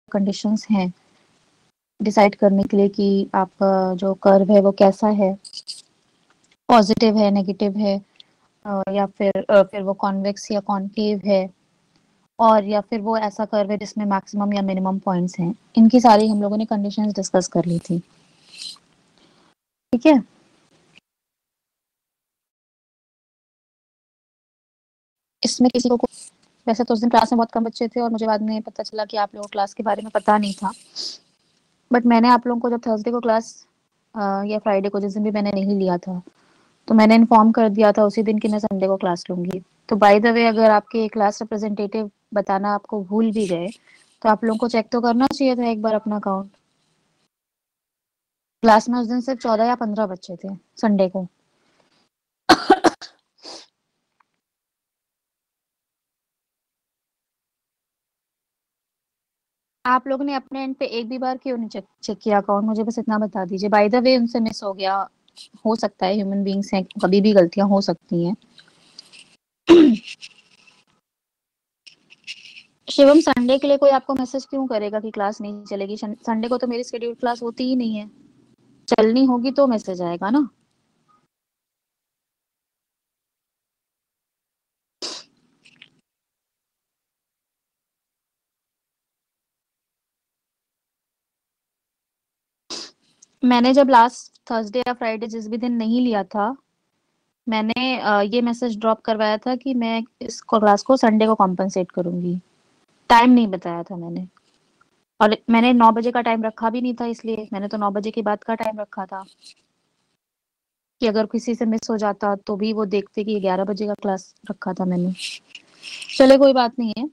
Conditions हैं decide करने के लिए कि आपका जो कर्व है वो कैसा है, पॉजिटिव है, नेगेटिव है, या फिर वो कॉन्वेक्स या कॉनकेव है, और या फिर वो ऐसा कर्व है जिसमें मैक्सिमम या मिनिमम पॉइंट्स हैं। इनकी सारी हम लोगों ने कंडीशंस डिस्कस कर ली थी। ठीक है, इसमें किसी को वैसे तो उस दिन क्लास में बहुत कम बच्चे थे और मुझे बाद में पता चला कि आप लोगों को क्लास के बारे में पता नहीं था, बट मैंने आप लोगों को जब थर्सडे को क्लास या फ्राइडे को, जिस दिन भी मैंने नहीं लिया था, तो मैंने इन्फॉर्म कर दिया था उसी दिन कि मैं संडे को क्लास लूंगी। तो बाय द वे, अगर आपके क्लास रिप्रेजेंटेटिव बताना आपको भूल भी गए तो आप लोगों को चेक तो करना चाहिए था एक बार अपना अकाउंट। क्लास में उस दिन सिर्फ 14 या 15 बच्चे थे संडे को। आप लोगों ने अपने एंड पे एक भी बार क्यों नहीं चेक किया अकाउंट? मुझे बस इतना बता दीजिए। बाय द वे, उनसे मिस हो गया, हो सकता है, ह्यूमन बीइंग्स हैं, कभी भी गलतियां हो सकती हैं। शिवम, संडे के लिए कोई आपको मैसेज क्यों करेगा कि क्लास नहीं चलेगी? संडे को तो मेरी शेड्यूल क्लास होती ही नहीं है। चलनी होगी तो मैसेज आएगा ना। मैंने जब लास्ट थर्सडे या फ्राइडे जिस भी दिन नहीं लिया था, मैंने ये मैसेज ड्रॉप करवाया था कि मैं इस क्लास को संडे को कॉम्पनसेट करूंगी। टाइम नहीं बताया था मैंने, और मैंने 9 बजे का टाइम रखा भी नहीं था, इसलिए मैंने तो 9 बजे के बाद का टाइम रखा था कि अगर किसी से मिस हो जाता तो भी वो देखते कि 11 बजे का क्लास रखा था मैंने। चले, कोई बात नहीं है।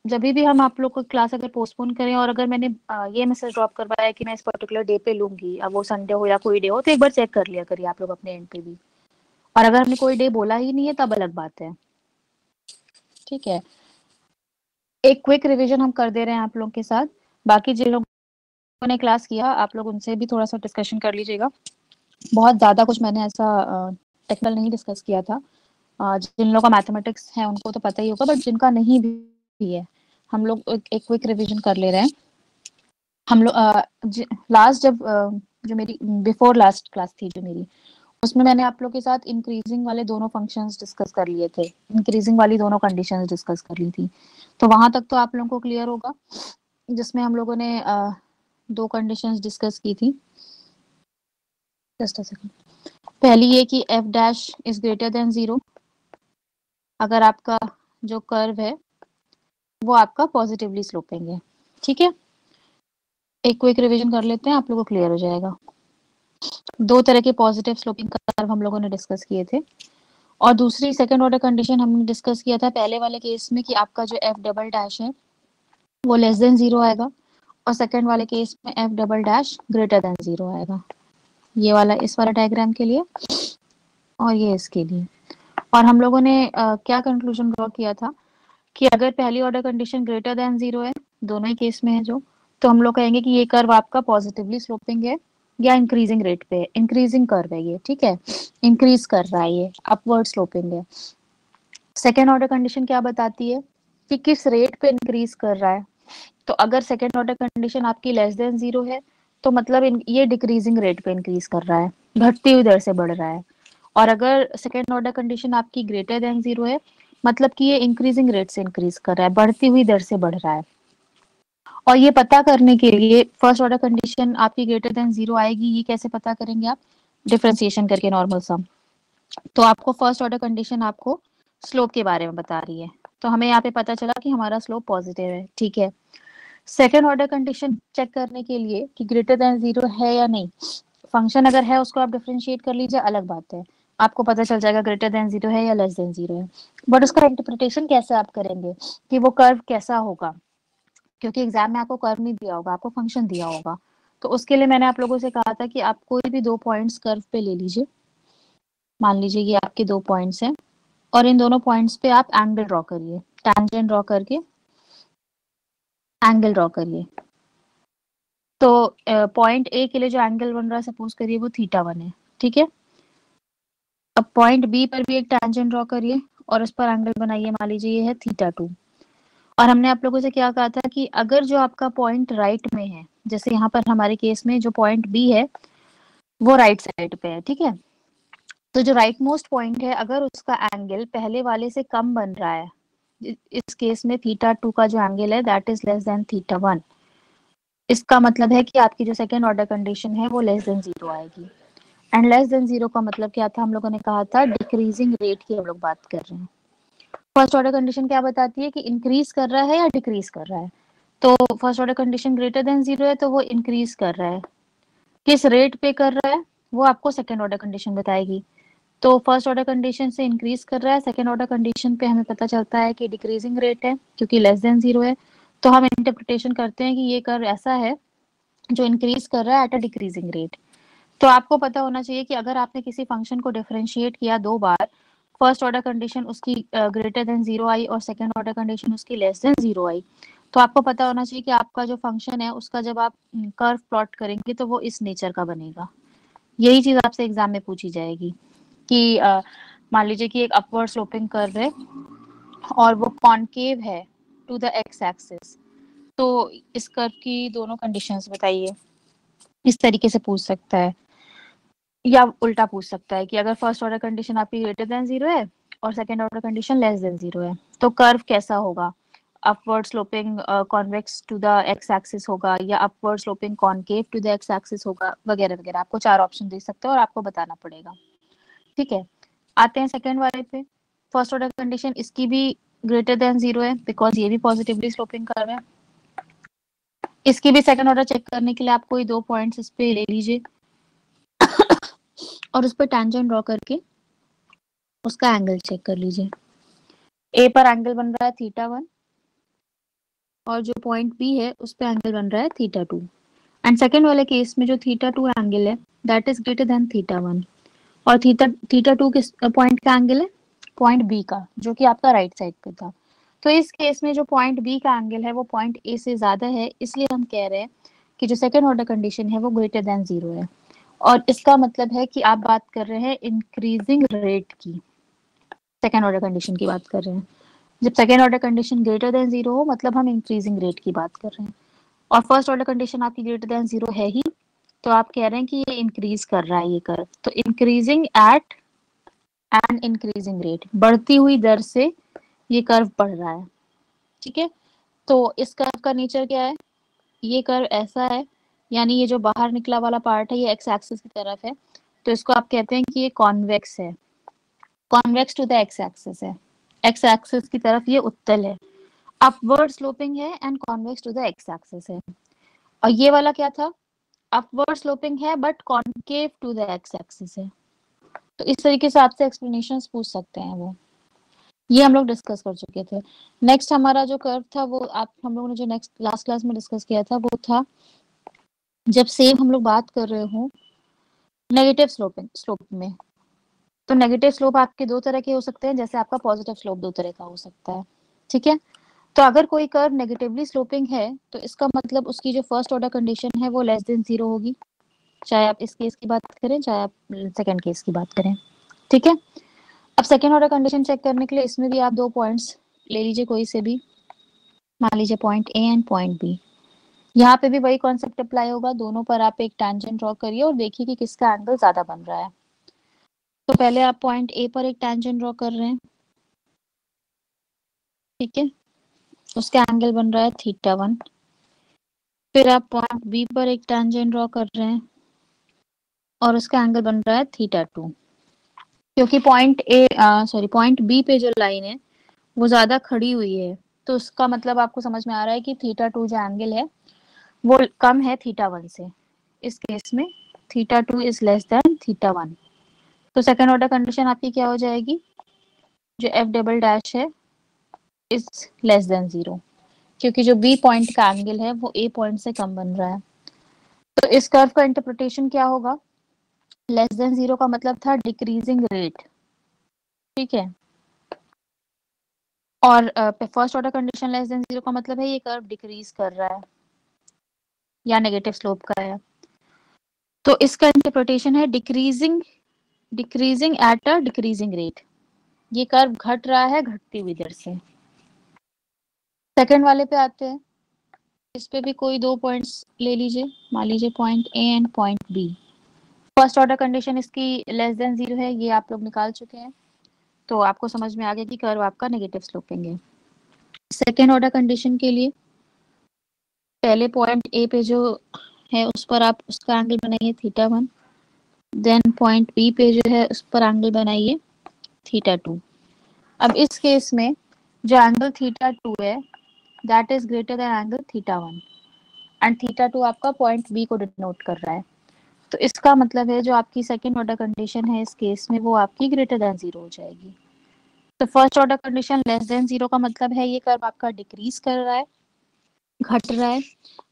जब भी हम आप लोग को क्लास अगर पोस्टपोन करें, और अगर मैंने ये मैसेज ड्रॉप करवाया कि मैं इस पर्टिकुलर डे पे लूंगी, अब वो संडे हो या कोई डे हो, तो एक बार चेक कर लिया करिए आप लोग अपने एंड पे भी। और अगर हमने कोई डे बोला ही नहीं है तब अलग बात है। ठीक है, एक क्विक रिवीजन हम कर दे रहे हैं आप लोग के साथ। बाकी जिन लोगों ने क्लास किया, आप लोग उनसे भी थोड़ा सा डिस्कशन कर लीजिएगा। बहुत ज्यादा कुछ मैंने ऐसा टेक्निकल नहीं डिस्कस किया था। जिन लोगों का मैथमेटिक्स है उनको तो पता ही होगा, बट जिनका नहीं भी है, हम लोग एक क्विक रिवीजन कर ले रहे हैं। हम लोग लास्ट जब जो मेरी बिफोर लास्ट क्लास थी जो मेरी, उसमें मैंने आप लोग के साथ इंक्रीजिंग वाले दोनों फंक्शंस डिस्कस कर लिए थे, इंक्रीजिंग वाली दोनों कंडीशंस डिस्कस कर ली थी। तो वहां तक तो आप लोगों को क्लियर होगा, जिसमें हम लोगों ने दो कंडीशंस डिस्कस की थी। Just a second. पहली ये कि F dash is greater than 0 अगर आपका जो कर्व है वो आपका पॉजिटिवली स्लोपिंग है। ठीक है, एक क्विक रिवीजन कर लेते हैं, आप लोगों को क्लियर हो जाएगा। दो तरह के पॉजिटिव स्लोपिंग कर्व हम लोगों ने डिस्कस किए थे, और दूसरी सेकंड ऑर्डर कंडीशन हमने डिस्कस किया था पहले वाले केस में कि आपका जो एफ डबल डैश है वो लेस देन 0 आएगा, और सेकंड वाले केस में F double dash greater than 0 आएगा। ये वाला इस वाला डायग्राम के लिए, और ये इसके लिए। और हम लोगों ने क्या कंक्लूजन ड्रॉ किया था कि अगर पहली ऑर्डर कंडीशन ग्रेटर देन 0 है, दोनों ही केस में है जो, तो हम लोग कहेंगे कि ये कर्व आपका पॉजिटिवली स्लोपिंग है या इंक्रीजिंग रेट पे है। इंक्रीजिंग कर्व है ये, ठीक है, इंक्रीज कर रहा है, ये अपवर्ड स्लोपिंग है। सेकेंड ऑर्डर कंडीशन क्या बताती है कि किस रेट पे इंक्रीज कर रहा है। तो अगर सेकेंड ऑर्डर कंडीशन आपकी लेस देन 0 है, तो मतलब ये डिक्रीजिंग रेट पे इंक्रीज कर रहा है, घटती हुई दर से बढ़ रहा है। और अगर सेकेंड ऑर्डर कंडीशन आपकी ग्रेटर देन 0 है, मतलब कि ये इंक्रीजिंग रेट से इंक्रीज कर रहा है, बढ़ती हुई दर से बढ़ रहा है। और ये पता करने के लिए फर्स्ट ऑर्डर कंडीशन आपकी ग्रेटर देन 0 आएगी, ये कैसे पता करेंगे आप? डिफरेंशिएशन करके, नॉर्मल सम। तो आपको फर्स्ट ऑर्डर कंडीशन आपको स्लोप के बारे में बता रही है, तो हमें यहाँ पे पता चला कि हमारा स्लोप पॉजिटिव है। ठीक है, सेकेंड ऑर्डर कंडीशन चेक करने के लिए कि ग्रेटर देन 0 है या नहीं, फंक्शन अगर है उसको आप डिफरेंशिएट कर लीजिए, अलग बात है, आपको पता चल जाएगा ग्रेटर देन 0 है या लेस देन 0 है। बट उसका इंटरप्रिटेशन कैसे आप करेंगे कि वो कर्व कैसा होगा, क्योंकि एग्जाम में आपको कर्व नहीं दिया होगा, आपको फंक्शन दिया होगा। तो उसके लिए मैंने आप लोगों से कहा था कि आप कोई भी दो पॉइंट्स कर्व पे ले लीजिए। मान लीजिए ये आपके दो पॉइंट्स हैं, और इन दोनों पॉइंट्स पे आप एंगल ड्रॉ करिए, टैंजेंट ड्रॉ करके एंगल ड्रॉ करिए। तो पॉइंट ए के लिए जो एंगल बन रहा है, सपोज करिए वो θ1 है। ठीक है, अब पॉइंट बी पर भी एक टैंजेंट ड्रॉ करिए और उस पर एंगल बनाइए, मान लीजिए ये है θ2। और हमने आप लोगों से क्या कहा था कि अगर जो आपका पॉइंट राइट में है, जैसे यहाँ पर हमारे केस में जो पॉइंट बी है वो राइट साइड पे है, ठीक है, तो जो राइट मोस्ट पॉइंट है अगर उसका एंगल पहले वाले से कम बन रहा है, इस केस में थीटा 2 का जो एंगल है that is less than theta 1, इसका मतलब है कि आपकी जो सेकेंड ऑर्डर कंडीशन है वो लेस देन 0 आएगी। एंड लेस देन 0 का मतलब क्या था, हम लोगों ने कहा था डिक्रीजिंग रेट की हम लोग बात कर रहे हैं। फर्स्ट ऑर्डर कंडीशन क्या बताती है कि इंक्रीज कर रहा है या डिक्रीज कर रहा है, तो first order condition greater than 0 है तो वो इंक्रीज कर रहा है, किस रेट पे कर रहा है वो आपको सेकेंड ऑर्डर कंडीशन बताएगी। तो फर्स्ट ऑर्डर कंडीशन से इंक्रीज कर रहा है, सेकेंड ऑर्डर कंडीशन पे हमें पता चलता है कि डिक्रीजिंग रेट है क्योंकि लेस देन 0 है, तो हम इंटरप्रिटेशन करते हैं कि ये कर्व ऐसा है जो इंक्रीज कर रहा है एट अ डिक्रीजिंग रेट। तो आपको पता होना चाहिए कि अगर आपने किसी फंक्शन को डिफरेंशिएट किया दो बार, फर्स्ट ऑर्डर कंडीशन उसकी ग्रेटर देन 0 आई और सेकेंड ऑर्डर कंडीशन उसकी लेस देन 0 आई, तो आपको पता होना चाहिए कि आपका जो फंक्शन है उसका जब आप कर्व प्लॉट करेंगे तो वो इस नेचर का बनेगा। यही चीज आपसे एग्जाम में पूछी जाएगी कि मान लीजिए कि एक अपवर्ड स्लोपिंग कर्व है और वो कॉनकेव है टू द एक्स एक्सिस, तो इस कर्व की दोनों कंडीशंस बताइए, इस तरीके से पूछ सकता है, या उल्टा पूछ सकता है कि अगर फर्स्ट ऑर्डर कंडीशन आपकी ग्रेटर देन 0 है और second order condition less than 0 है तो कर्व कैसा होगा, upward sloping convex to the x axis होगा या upward sloping concave to the x axis होगा, वगैरह वगैरह। आपको 4 ऑप्शन दे सकते हो और आपको बताना पड़ेगा, ठीक है। आते हैं सेकेंड वाले पे, फर्स्ट ऑर्डर कंडीशन इसकी भी ग्रेटर देन 0 है बिकॉज ये भी पॉजिटिवली स्लोपिंग कर्व है। इसकी भी सेकेंड ऑर्डर चेक करने के लिए आप कोई 2 पॉइंट्स इस पे ले लीजिए और उस पर टेंजेंट ड्रॉ करके उसका एंगल चेक कर लीजिए। ए पर एंगल बन रहा है थीटा 1 और जो पॉइंट बी है उस पे एंगल बन रहा है थीटा 2। एंड सेकेंड वाले केस में जो थीटा 2 एंगल है that is greater then theta 1 और थीटा 2 किस पॉइंट का एंगल है, पॉइंट बी का, जो कि आपका राइट साइड पे था। तो इस केस में जो पॉइंट बी का एंगल है वो पॉइंट ए से ज्यादा है, इसलिए हम कह रहे हैं कि जो सेकेंड ऑर्डर कंडीशन है वो ग्रेटर देन 0 है। और इसका मतलब है कि आप बात कर रहे हैं इंक्रीजिंग रेट की, सेकेंड ऑर्डर कंडीशन की बात कर रहे हैं। जब second order condition greater than 0 हो मतलब हम इंक्रीजिंग रेट की बात कर रहे हैं, और फर्स्ट ऑर्डर कंडीशन आपकी ग्रेटर देन 0 है ही, तो आप कह रहे हैं कि ये इंक्रीज कर रहा है ये कर्व, तो increasing at an increasing rate, बढ़ती हुई दर से ये कर्व बढ़ रहा है, ठीक है। तो इस कर्व का नेचर क्या है, ये कर्व ऐसा है, यानी ये जो बाहर निकला वाला पार्ट है ये एक्स एक्सिस की तरफ है, तो इसको आप कहते हैं कि ये कॉन्वेक्स है, convex to the x axis है, एक्स एक्सिस की तरफ ये उत्तल है, अपवर्ड स्लोपिंग है and convex to the x axis है। और ये वाला क्या था, अपवर्ड स्लोपिंग है but concave to the x axis है। तो इस तरीके से आपसे एक्सप्लेनेशंस पूछ सकते हैं वो, ये हम लोग डिस्कस कर चुके थे। नेक्स्ट हमारा जो कर्व था वो आप हम लोगों ने जो नेक्स्ट लास्ट क्लास में डिस्कस किया था वो था जब सेम हम लोग बात कर रहे हो नेगेटिव स्लोप में, तो नेगेटिव स्लोप आपके दो तरह के हो सकते हैं, जैसे आपका पॉजिटिव स्लोप दो तरह का हो सकता है, ठीक है। तो अगर कोई कर्व नेगेटिवली स्लोपिंग है तो इसका मतलब उसकी जो फर्स्ट ऑर्डर कंडीशन है वो लेस देन 0 होगी, चाहे आप इस केस की बात करें चाहे आप सेकेंड केस की बात करें, ठीक है। अब सेकेंड ऑर्डर कंडीशन चेक करने के लिए इसमें भी आप 2 पॉइंट्स ले लीजिए कोई से भी, मान लीजिए point A and point B. यहाँ पे भी वही कॉन्सेप्ट अप्लाई होगा, दोनों पर आप एक टेंजेंट ड्रॉ करिए और देखिए कि किसका एंगल ज्यादा बन रहा है। तो पहले आप पॉइंट ए पर एक टेंजेंट ड्रॉ कर रहे हैं, ठीक है, उसका एंगल बन रहा है थीटा 1। फिर आप पॉइंट बी पर एक टेंजेंट ड्रॉ कर रहे हैं और उसका एंगल बन रहा है थीटा 2। क्योंकि पॉइंट बी पे जो लाइन है वो ज्यादा खड़ी हुई है, तो उसका मतलब आपको समझ में आ रहा है कि थीटा 2 जो एंगल है वो कम है थीटा 1 से। इस केस में theta 2 is less than theta 1, तो सेकेंड ऑर्डर कंडीशन आपकी क्या हो जाएगी, जो एफ डबल डैश है इज लेस देन 0, क्योंकि जो बी पॉइंट का एंगल है वो ए पॉइंट से कम बन रहा है। तो इस कर्व का इंटरप्रिटेशन क्या होगा, लेस देन 0 का मतलब था डिक्रीजिंग रेट, ठीक है, और first order condition less than 0 का मतलब है ये कर्व डिक्रीज कर रहा है या नेगेटिव स्लोप का है। तो इसका इंटरप्रिटेशन है decreasing at a decreasing rate, ये कर्व घट रहा है घटती हुई दर से। सेकंड वाले पे आते हैं। इस पे भी कोई 2 पॉइंट्स ले लीजिए, मान लीजिए point A and point B. First order condition इसकी लेस देन 0 है, ये आप लोग निकाल चुके हैं, तो आपको समझ में आ गया कि कर्व आपका नेगेटिव स्लोपिंग है। सेकेंड ऑर्डर कंडीशन के लिए पहले पॉइंट ए पे जो है उस पर आप उसका एंगल बनाइए θ1, देन पॉइंट बी पे जो है उस पर एंगल बनाइए θ2। अब इस केस में जो एंगल θ2 है that is greater than angle θ1 and θ2 आपका पॉइंट बी को डिनोट कर रहा है। तो इसका मतलब है जो आपकी सेकेंड ऑर्डर कंडीशन है इस केस में वो आपकी ग्रेटर देन 0 हो जाएगी। तो first order condition less than 0 का मतलब है ये कर्व आपका डिक्रीज कर रहा है, घट रहा है।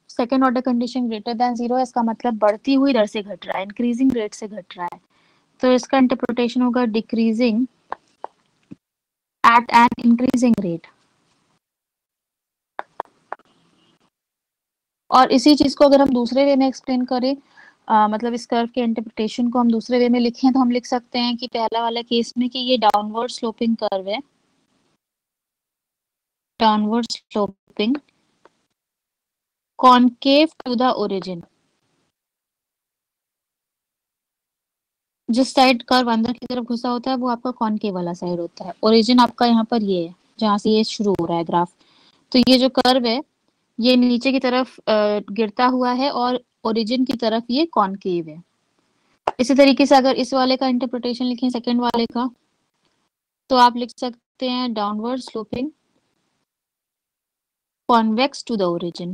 Second order condition greater than 0 है, इसका मतलब बढ़ती हुई दर से घट रहा है, इंक्रीजिंग रेट से घट रहा है। तो इसका इंटरप्रिटेशन होगा decreasing eight an increasing rate. और इसी चीज को अगर हम दूसरे वे में एक्सप्लेन करें, मतलब इस कर्व के इंटरप्रिटेशन को हम दूसरे वे में लिखें तो हम लिख सकते हैं कि पहला वाला केस में कि ये डाउनवर्ड स्लोपिंग कर्व है, downward sloping concave to the origin. जिस साइड कर्व अंदर की तरफ घुसा होता है वो आपका कॉनकेव वाला साइड होता है। ओरिजिन आपका यहाँ पर ये है जहां से ये शुरू हो रहा है ग्राफ। तो ये जो कर्व है ये नीचे की तरफ गिरता हुआ है और ओरिजिन की तरफ ये कॉनकेव है। इसी तरीके से अगर इस वाले का इंटरप्रिटेशन लिखें सेकेंड वाले का, तो आप लिख सकते हैं downward sloping convex to the origin.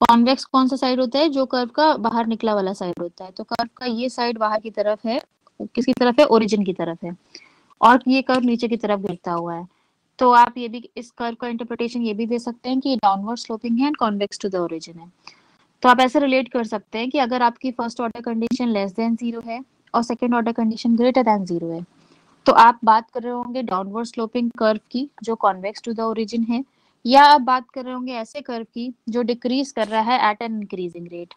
Convex कौन सा साइड होता है, जो कर्व का बाहर निकला वाला साइड होता है। तो कर्व का ये साइड बाहर की तरफ है, किसकी तरफ है, ओरिजिन की तरफ है, और ये कर्व नीचे की तरफ गिरता हुआ है। तो आप ये भी इस कर्व का इंटरप्रिटेशन ये भी दे सकते हैं कि ये डाउनवर्ड स्लोपिंग है and convex to the origin है। तो आप ऐसे रिलेट कर सकते हैं कि अगर आपकी first order condition less than 0 है और second order condition greater than 0 है, तो आप बात कर रहे होंगे डाउनवर्ड स्लोपिंग कर्व की जो कॉन्वेक्स टू द ओरिजिन है, या आप बात कर रहे होंगे ऐसे कर्व की जो डिक्रीज कर रहा है एट एन इंक्रीजिंग रेट।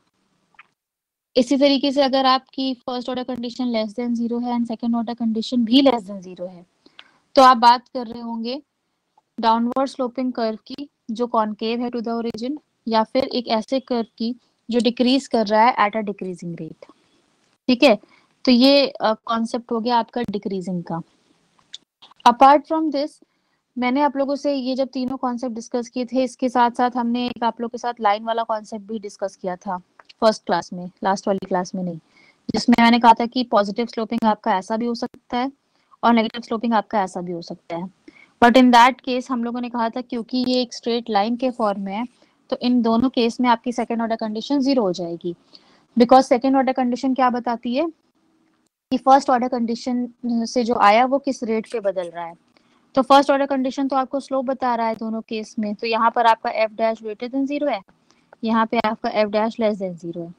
इसी तरीके से अगर आपकी first order condition less than 0 है एंड सेकेंड ऑर्डर कंडीशन भी लेस देन 0 है, तो आप बात कर रहे होंगे डाउनवर्ड स्लोपिंग कर्व की जो कॉनकेव है टू द ओरिजिन, या फिर एक ऐसे कर्व की जो डिक्रीज कर रहा है एट अ डिक्रीजिंग रेट। ठीक है, तो ये कॉन्सेप्ट हो गया आपका डिक्रीजिंग का। अपार्ट फ्रॉम दिस, मैंने आप लोगों से ये जब तीनों कॉन्सेप्ट डिस्कस किए थे, इसके साथ साथ हमने एक आप लोगों के साथ लाइन वाला कॉन्सेप्ट भी डिस्कस किया था फर्स्ट क्लास में, लास्ट वाली क्लास में नहीं, जिसमें मैंने कहा था कि पॉजिटिव स्लोपिंग आपका ऐसा भी हो सकता है और नेगेटिव स्लोपिंग आपका ऐसा भी हो सकता है। बट इन दैट केस हम लोगों ने कहा था क्योंकि ये एक स्ट्रेट लाइन के फॉर्म में है, तो इन दोनों केस में आपकी सेकेंड ऑर्डर कंडीशन 0 हो जाएगी। बिकॉज सेकेंड ऑर्डर कंडीशन क्या बताती है कि फर्स्ट ऑर्डर कंडीशन से जो आया वो किस रेट पे बदल रहा है। तो फर्स्ट ऑर्डर कंडीशन तो आपको स्लोप बता रहा है दोनों केस में, तो यहाँ पर आपका एफ डैश ग्रेटर देन 0 है, यहाँ पे आपका एफ डैश लेस देन 0 है।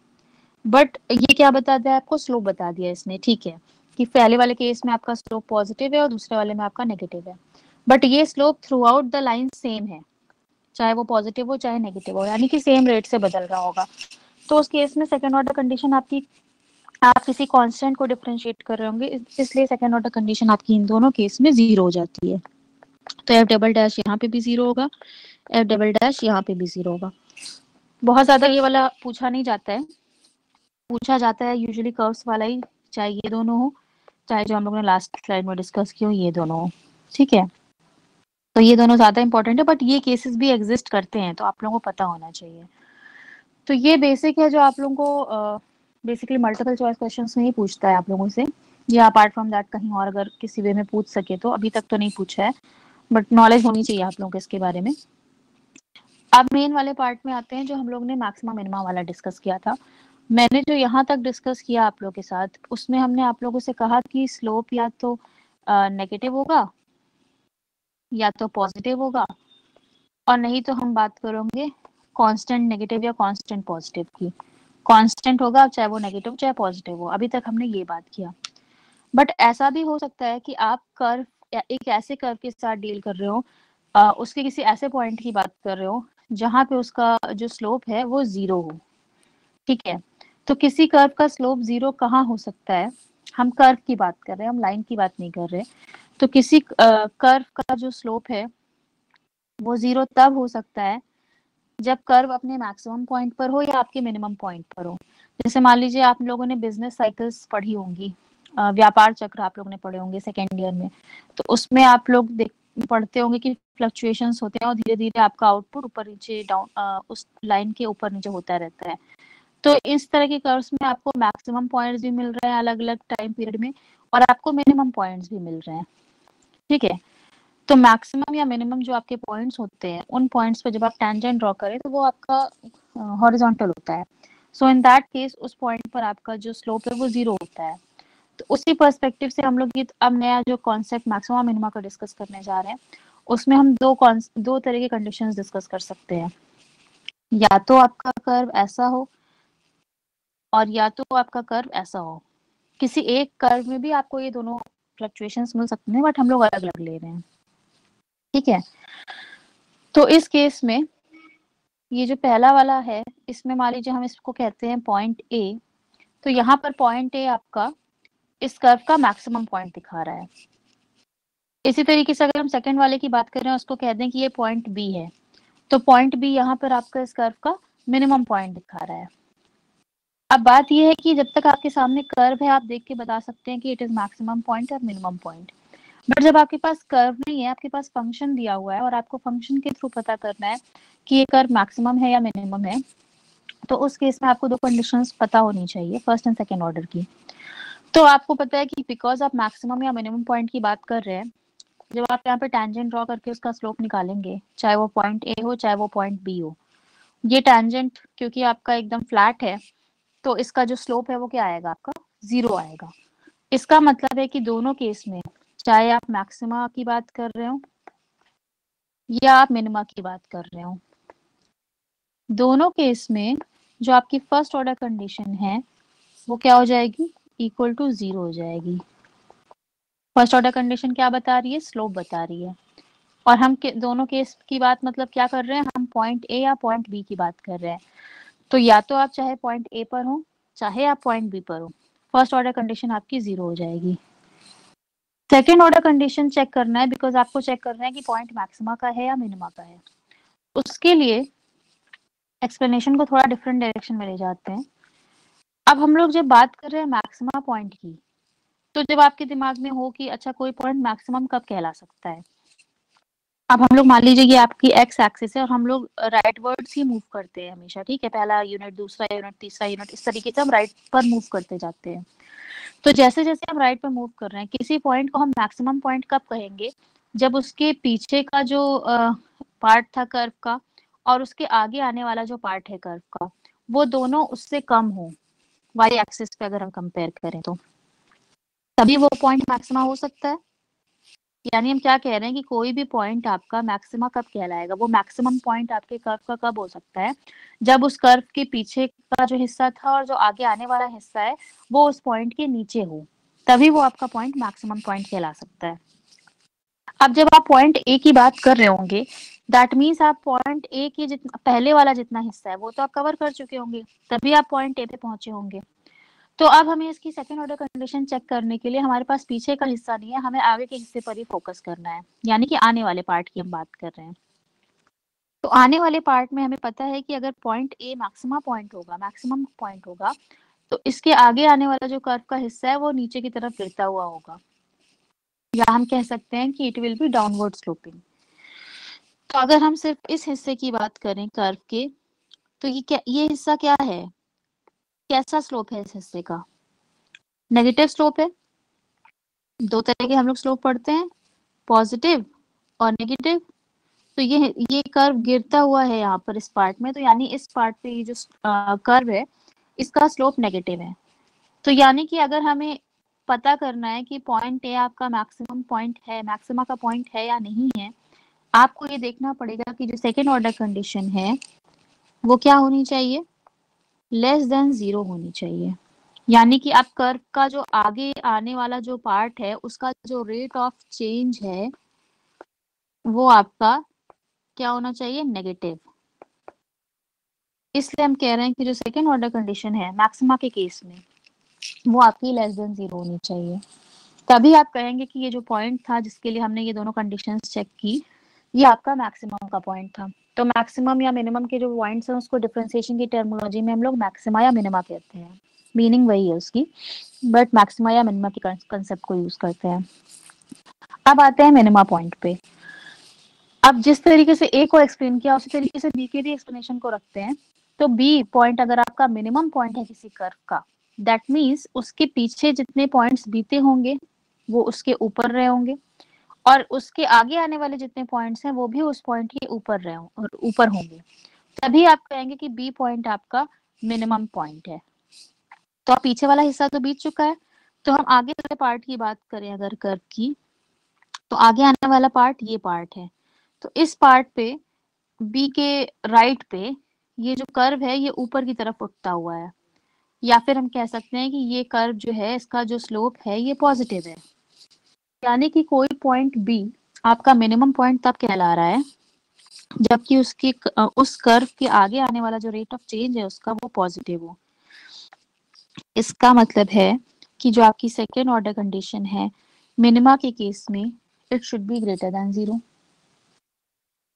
बट ये क्या बता दिया आपको, स्लोप बता दिया इसने। ठीक है, कि पहले वाले केस में आपका स्लोप पॉजिटिव है और दूसरे वाले में आपका नेगेटिव है, बट ये slope through out the line same है, चाहे वो पॉजिटिव हो चाहे नेगेटिव हो, यानी कि सेम रेट से बदल रहा होगा। तो उस केस में सेकेंड ऑर्डर कंडीशन आपकी, आप किसी कांस्टेंट को डिफरेंशिएट कर रहे होंगे, इसलिए सेकेंड ऑर्डर कंडीशन आपकी इन दोनों केस में 0 हो जाती है। तो एफ डबल डैश यहाँ पे भी 0 होगा, एफ डबल डैश यहाँ पे भी 0 होगा। बहुत ज्यादा ये वाला पूछा नहीं जाता है, पूछा जाता है यूजुअली कर्व्स वाला ही, चाहे ये दोनों हो चाहे जो हम लोगों ने लास्ट स्लाइड में डिस्कस किया ये दोनों हो। ठीक है, तो ये दोनों ज्यादा इंपॉर्टेंट है, बट ये केसेस भी एग्जिस्ट करते हैं तो आप लोगों को पता होना चाहिए। तो ये बेसिक है जो आप लोगों को बेसिकली मल्टीपल चॉइस क्वेश्चंस में ही पूछता है आप लोगों से, या अपार्ट फ्रॉम दैट कहीं और अगर किसी वे में पूछ सके तो, अभी तक तो नहीं पूछा है, बट नॉलेज होनी चाहिए आप लोगों को इसके बारे में। अब मेन वाले पार्ट में आते हैं जो हम लोग ने मैक्सिमम मिनिमम वाला डिस्कस किया था। मैंने जो यहाँ तक डिस्कस किया आप लोगों के साथ, उसमें हमने आप लोगों से कहा कि स्लोप या तो नेगेटिव होगा या तो पॉजिटिव होगा, और नहीं तो हम बात करेंगे कांस्टेंट नेगेटिव या कांस्टेंट पॉजिटिव की। कांस्टेंट होगा चाहे वो नेगेटिव चाहे पॉजिटिव हो, अभी तक हमने ये बात किया। बट ऐसा भी हो सकता है कि आप कर्व या एक ऐसे कर्व के साथ डील कर रहे हो, उसके किसी ऐसे पॉइंट की बात कर रहे हो जहां पे उसका जो स्लोप है वो 0 हो। ठीक है, तो किसी कर्व का स्लोप 0 कहाँ हो सकता है, हम कर्व की बात कर रहे हैं, हम लाइन की बात नहीं कर रहे। तो किसी कर्व का जो स्लोप है वो जीरो तब हो सकता है जब कर्व अपने मैक्सिमम पॉइंट पर हो या आपके मिनिमम पॉइंट पर हो। जैसे मान लीजिए आप लोगों ने बिजनेस साइकिल्स पढ़ी होंगी, व्यापार चक्र आप लोगों ने पढ़े होंगे सेकेंड ईयर में, तो उसमें आप लोग पढ़ते होंगे कि फ्लक्चुएशंस होते हैं और धीरे धीरे आपका आउटपुट ऊपर नीचे डाउन उस लाइन के ऊपर नीचे होता रहता है। तो इस तरह के कर्व्स में आपको मैक्सिमम पॉइंट्स भी मिल रहे हैं अलग अलग टाइम पीरियड में, और आपको मिनिमम पॉइंट्स भी मिल रहे हैं। ठीक है, तो मैक्सिमम या मिनिमम जो आपके पॉइंट्स होते हैं, उन पॉइंट्स पे जब आप टैंजेंट ड्रॉ करें तो वो आपका हॉरिजॉन्टल होता है। सो इन दैट केस उस पॉइंट पर आपका जो स्लोप है वो जीरो होता है। तो उसी पर्सपेक्टिव से हम लोग ये अब नया जो कॉन्सेप्ट मैक्सिमम मिनिमा का डिस्कस करने जा रहे हैं, उसमें हम दो तरह के कंडीशंस डिस्कस कर सकते हैं। या तो आपका कर्व ऐसा हो और या तो आपका कर्व ऐसा हो। किसी एक कर्व में भी आपको ये दोनों फ्लक्चुएशंस मिल सकते हैं, बट हम लोग अलग अलग ले रहे हैं। ठीक है, तो इस केस में ये जो पहला वाला है, इसमें मान लीजिए हम इसको कहते हैं पॉइंट ए। तो यहाँ पर पॉइंट ए आपका इस कर्व का मैक्सिमम पॉइंट दिखा रहा है। इसी तरीके से अगर हम सेकंड वाले की बात करें, उसको कह दें कि ये पॉइंट बी है, तो पॉइंट बी यहाँ पर आपका इस कर्व का मिनिमम पॉइंट दिखा रहा है। अब बात ये है कि जब तक आपके सामने कर्व है, आप देख के बता सकते हैं कि इट इज मैक्सिमम पॉइंट और मिनिमम पॉइंट। बट जब आपके पास कर्व नहीं है, आपके पास फंक्शन दिया हुआ है और आपको फंक्शन के थ्रू पता करना है कि ये कर्व मैक्सिमम है या मिनिमम है, तो उस केस में आपको दो कंडीशंस पता होनी चाहिए, फर्स्ट एंड सेकंड ऑर्डर की। तो आपको पता है कि बिकॉज आप मैक्सिमम या मिनिमम पॉइंट की बात कर रहे हैं, जब आप यहाँ पे टैंजेंट ड्रॉ करके उसका स्लोप निकालेंगे, चाहे वो पॉइंट ए हो चाहे वो पॉइंट बी हो, ये टैंजेंट क्योंकि आपका एकदम फ्लैट है, तो इसका जो स्लोप है वो क्या आएगा, आपका जीरो आएगा। इसका मतलब है कि दोनों केस में, चाहे आप मैक्सिमा की बात कर रहे हो या आप मिनिमा की बात कर रहे हो, दोनों केस में जो आपकी फर्स्ट ऑर्डर कंडीशन है वो क्या हो जाएगी, इक्वल टू जीरो हो जाएगी। फर्स्ट ऑर्डर कंडीशन क्या बता रही है, स्लोप बता रही है। और हम दोनों केस की बात मतलब क्या कर रहे हैं, हम पॉइंट ए या पॉइंट बी की बात कर रहे हैं। तो या तो आप चाहे पॉइंट ए पर हो चाहे आप पॉइंट बी पर हो, फर्स्ट ऑर्डर कंडीशन आपकी जीरो हो जाएगी। सेकेंड ऑर्डर कंडीशन चेक करना है, बिकॉज आपको चेक करना है कि पॉइंट मैक्सिमा का है या मिनिमा का है। उसके लिए एक्सप्लेनेशन को थोड़ा डिफरेंट डायरेक्शन में ले जाते हैं। अब हम लोग जब बात कर रहे हैं मैक्सिमा पॉइंट की, तो जब आपके दिमाग में हो कि अच्छा कोई पॉइंट मैक्सिमम कब कहला सकता है, अब हम लोग मान लीजिए ये आपकी एक्स एक्सिस है और हम लोग राइट वर्ड्स ही मूव करते हैं हमेशा। ठीक है, पहला यूनिट, दूसरा यूनिट, तीसरा यूनिट, इस तरीके से हम राइट पर मूव करते जाते हैं। तो जैसे जैसे हम राइट पर मूव कर रहे हैं, किसी पॉइंट को हम मैक्सिमम पॉइंट कब कहेंगे, जब उसके पीछे का जो पार्ट था कर्व का और उसके आगे आने वाला जो पार्ट है कर्व का, वो दोनों उससे कम हो, वाई एक्सिस पे अगर हम कंपेयर करें तो, तभी वो पॉइंट मैक्सिमा हो सकता है। यानी हम क्या कह रहे हैं कि कोई भी पॉइंट आपका मैक्सिमा कब कहलाएगा, वो मैक्सिमम पॉइंट आपके कर्व का कब हो सकता है, जब उस कर्व के पीछे का जो हिस्सा था और जो आगे आने वाला हिस्सा है वो उस पॉइंट के नीचे हो, तभी वो आपका पॉइंट मैक्सिमम पॉइंट कहला सकता है। अब जब आप पॉइंट ए की बात कर रहे होंगे, दैट मीन्स आप पॉइंट ए के जितना पहले वाला जितना हिस्सा है वो तो आप कवर कर चुके होंगे, तभी आप पॉइंट ए पे पहुंचे होंगे। तो अब हमें इसकी सेकंड ऑर्डर कंडीशन चेक करने के लिए हमारे पास पीछे का हिस्सा नहीं है, हमें आगे के हिस्से पर ही फोकस करना है, यानी कि आने वाले पार्ट की हम बात कर रहे हैं। तो आने वाले पार्ट में हमें पता है कि अगर पॉइंट ए मैक्सिमम पॉइंट होगा, तो इसके आगे आने वाला जो कर्व का हिस्सा है वो नीचे की तरफ गिरता हुआ होगा, या हम कह सकते हैं कि it will be downward sloping. तो अगर हम सिर्फ इस हिस्से की बात करें कर्व के, तो ये हिस्सा क्या है, कैसा स्लोप है इस हिस्से का, नेगेटिव स्लोप है। दो तरह के हम लोग स्लोप पढ़ते हैं, पॉजिटिव और नेगेटिव। तो ये कर्व गिरता हुआ है यहाँ पर इस पार्ट में, तो यानी इस पार्ट पे ये जो कर्व है इसका स्लोप नेगेटिव है। तो यानी कि अगर हमें पता करना है कि पॉइंट ए आपका मैक्सिमम पॉइंट है, मैक्सिमा का पॉइंट है या नहीं है, आपको ये देखना पड़ेगा कि जो सेकेंड ऑर्डर कंडीशन है वो क्या होनी चाहिए, लेस देन जीरो होनी चाहिए। यानी कि आप कर्व का जो आगे आने वाला जो पार्ट है उसका जो रेट ऑफ चेंज है वो आपका क्या होना चाहिए, नेगेटिव। इसलिए हम कह रहे हैं कि जो सेकेंड ऑर्डर कंडीशन है मैक्सिमा के केस में वो आपकी लेस देन जीरो होनी चाहिए। तभी आप कहेंगे कि ये जो पॉइंट था जिसके लिए हमने ये दोनों कंडीशंस चेक की, ये आपका मैक्सिमम का पॉइंट था। तो मैक्सिमम या मिनिमम के जो पॉइंट्स हैं उसको डिफरेंशिएशन की टर्मिनोलॉजी में हम लोग मैक्सिमा या मिनिमा कहते हैं, मीनिंग वही है उसकी, बट मैक्सिमा या मिनिमा की कंसेप्ट को यूज करते हैं। अब आते हैं मिनिमा पॉइंट पे। अब जिस तरीके से ए को एक्सप्लेन किया उसी तरीके से बी के भी एक्सप्लेनेशन को रखते हैं। तो बी पॉइंट अगर आपका मिनिमम पॉइंट है किसी कर्व का, दैट मीन्स उसके पीछे जितने पॉइंट्स बीते होंगे वो उसके ऊपर रहे होंगे, और उसके आगे आने वाले जितने पॉइंट्स हैं वो भी उस पॉइंट के ऊपर रहे और ऊपर होंगे, तभी आप कहेंगे कि बी पॉइंट आपका मिनिमम पॉइंट है। तो अब पीछे वाला हिस्सा तो बीत चुका है, तो हम आगे वाले पार्ट की बात करें अगर कर्व की, तो आगे आने वाला पार्ट ये पार्ट है। तो इस पार्ट पे बी के राइट पे ये जो कर्व है ये ऊपर की तरफ उठता हुआ है, या फिर हम कह सकते हैं कि ये कर्व जो है इसका जो स्लोप है ये पॉजिटिव है, यानी कि कोई पॉइंट बी आपका मिनिमम पॉइंट तब कहला रहा है जबकि उसकी उस कर्व के आगे आने वाला जो रेट ऑफ चेंज है उसका वो पॉजिटिव हो। इसका मतलब है कि जो आपकी सेकेंड ऑर्डर कंडीशन है मिनिमा के केस में it should be greater than 0,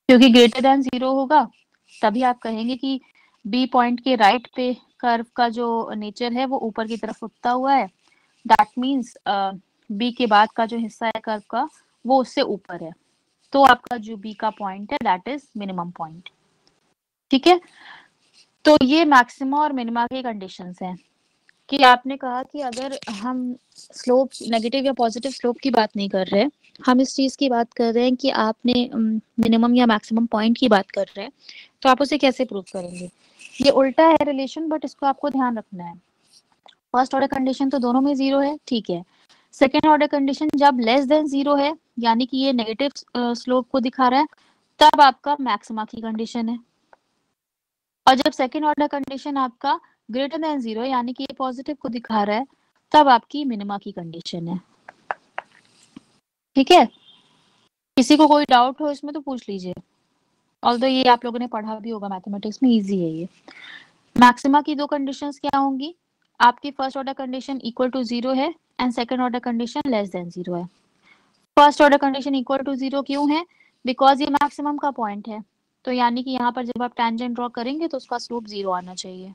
क्योंकि ग्रेटर देन 0 होगा तभी आप कहेंगे कि बी पॉइंट के राइट पे कर्व का जो नेचर है वो ऊपर की तरफ उठता हुआ है, दैट मीन्स बी के बाद का जो हिस्सा है कर्व का वो उससे ऊपर है, तो आपका जो बी का पॉइंट है दैट इज मिनिमम पॉइंट। ठीक है, तो ये मैक्सिमा और मिनिमा के कंडीशंस हैं कि आपने कहा कि अगर हम स्लोप नेगेटिव या पॉजिटिव स्लोप की बात नहीं कर रहे, हम इस चीज की बात कर रहे हैं कि आपने मिनिमम या मैक्सिमम पॉइंट की बात कर रहे हैं, तो आप उसे कैसे प्रूव करेंगे। ये उल्टा है रिलेशन, बट इसको आपको ध्यान रखना है। फर्स्ट ऑर्डर कंडीशन तो दोनों में 0 है, ठीक है। सेकेंड ऑर्डर कंडीशन जब लेस देन 0 है, यानी कि ये नेगेटिव स्लोप को दिखा रहा है, तब आपका मैक्सिमा की कंडीशन है। और जब सेकेंड ऑर्डर कंडीशन आपका ग्रेटर देन 0 यानी कि ये पॉजिटिव को दिखा रहा है, तब आपकी मिनिमा की कंडीशन है। ठीक है, किसी को कोई डाउट हो इसमें तो पूछ लीजिए, ऑल्दो ये आप लोगों ने पढ़ा भी होगा मैथमेटिक्स में, इजी है ये। मैक्सिमा की दो कंडीशंस क्या होंगी, आपकी first order condition equal to 0 है and second order condition less than 0 है। First order condition equal to 0 क्यों है, बिकॉज ये मैक्सिमम का पॉइंट है, तो यानी कि यहाँ पर जब आप टेंजेंट ड्रॉ करेंगे तो उसका स्लोप 0 आना चाहिए।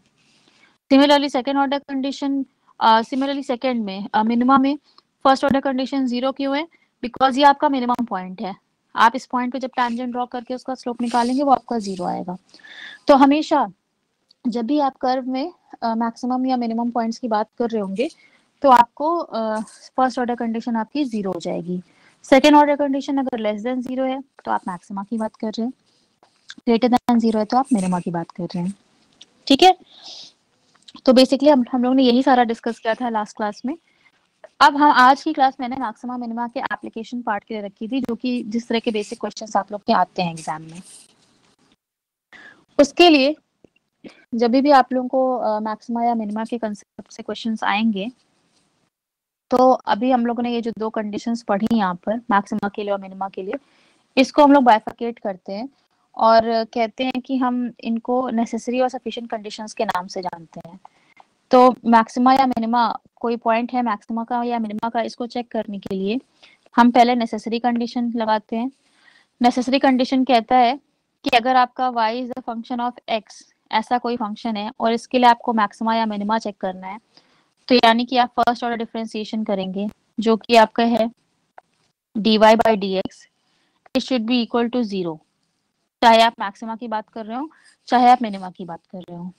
Similarly second order condition, similarly second में मिनिमम में फर्स्ट ऑर्डर कंडीशन 0 क्यों है, बिकॉज ये आपका मिनिमम पॉइंट है, आप इस पॉइंट पे जब टेंजेंट ड्रॉ करके उसका स्लोप निकालेंगे वो आपका 0 आएगा। तो हमेशा जब भी आप कर्व में मैक्सिमम या मिनिमम पॉइंट्स की बात कर रहे होंगे तो आपको फर्स्ट ऑर्डर कंडीशन आपकी 0 हो जाएगी। सेकेंड ऑर्डर कंडीशन अगर लेस देन 0 है तो आप मैक्सिमा की बात कर रहे हैं, ग्रेटर देन 0 है तो आप मिनिमा की बात कर रहे हैं। ठीक है, तो बेसिकली हम लोग ने यही सारा डिस्कस किया था लास्ट क्लास में। अब हम आज की क्लास मैंने मैक्सिमा मिनिमा के एप्लीकेशन पार्ट के लिए रखी थी, जो कि जिस तरह के बेसिक क्वेश्चंस आप लोग के आते हैं एग्जाम में। उसके लिए जब भी आप लोगों को मैक्सिमा या मिनिमा के कंसेप्ट से क्वेश्चंस आएंगे, तो अभी हम लोगों ने ये जो दो कंडीशंस पढ़ी यहाँ पर मैक्सिमा के लिए और मिनिमा के लिए, इसको हम लोग बाइफरकेट करते हैं और कहते हैं कि हम इनको नेसेसरी और सफिशिएंट कंडीशंस के नाम से जानते हैं। तो मैक्सिमा या मिनिमा, कोई पॉइंट है मैक्सिमा का या मिनिमा का, इसको चेक करने के लिए हम पहले नेसेसरी कंडीशन लगाते हैं। नेसेसरी कंडीशन कहता है कि अगर आपका y is a function of x, ऐसा कोई फंक्शन है और इसके लिए आपको मैक्सिमा या मिनिमा चेक करना है, तो यानी कि आप फर्स्ट ऑर्डर डिफरेंशिएशन करेंगे जो कि आपका है dy by dx, it should be equal to 0, चाहे आप मैक्सिमा की बात कर रहे हो चाहे आप मिनिमा की बात कर रहे हो।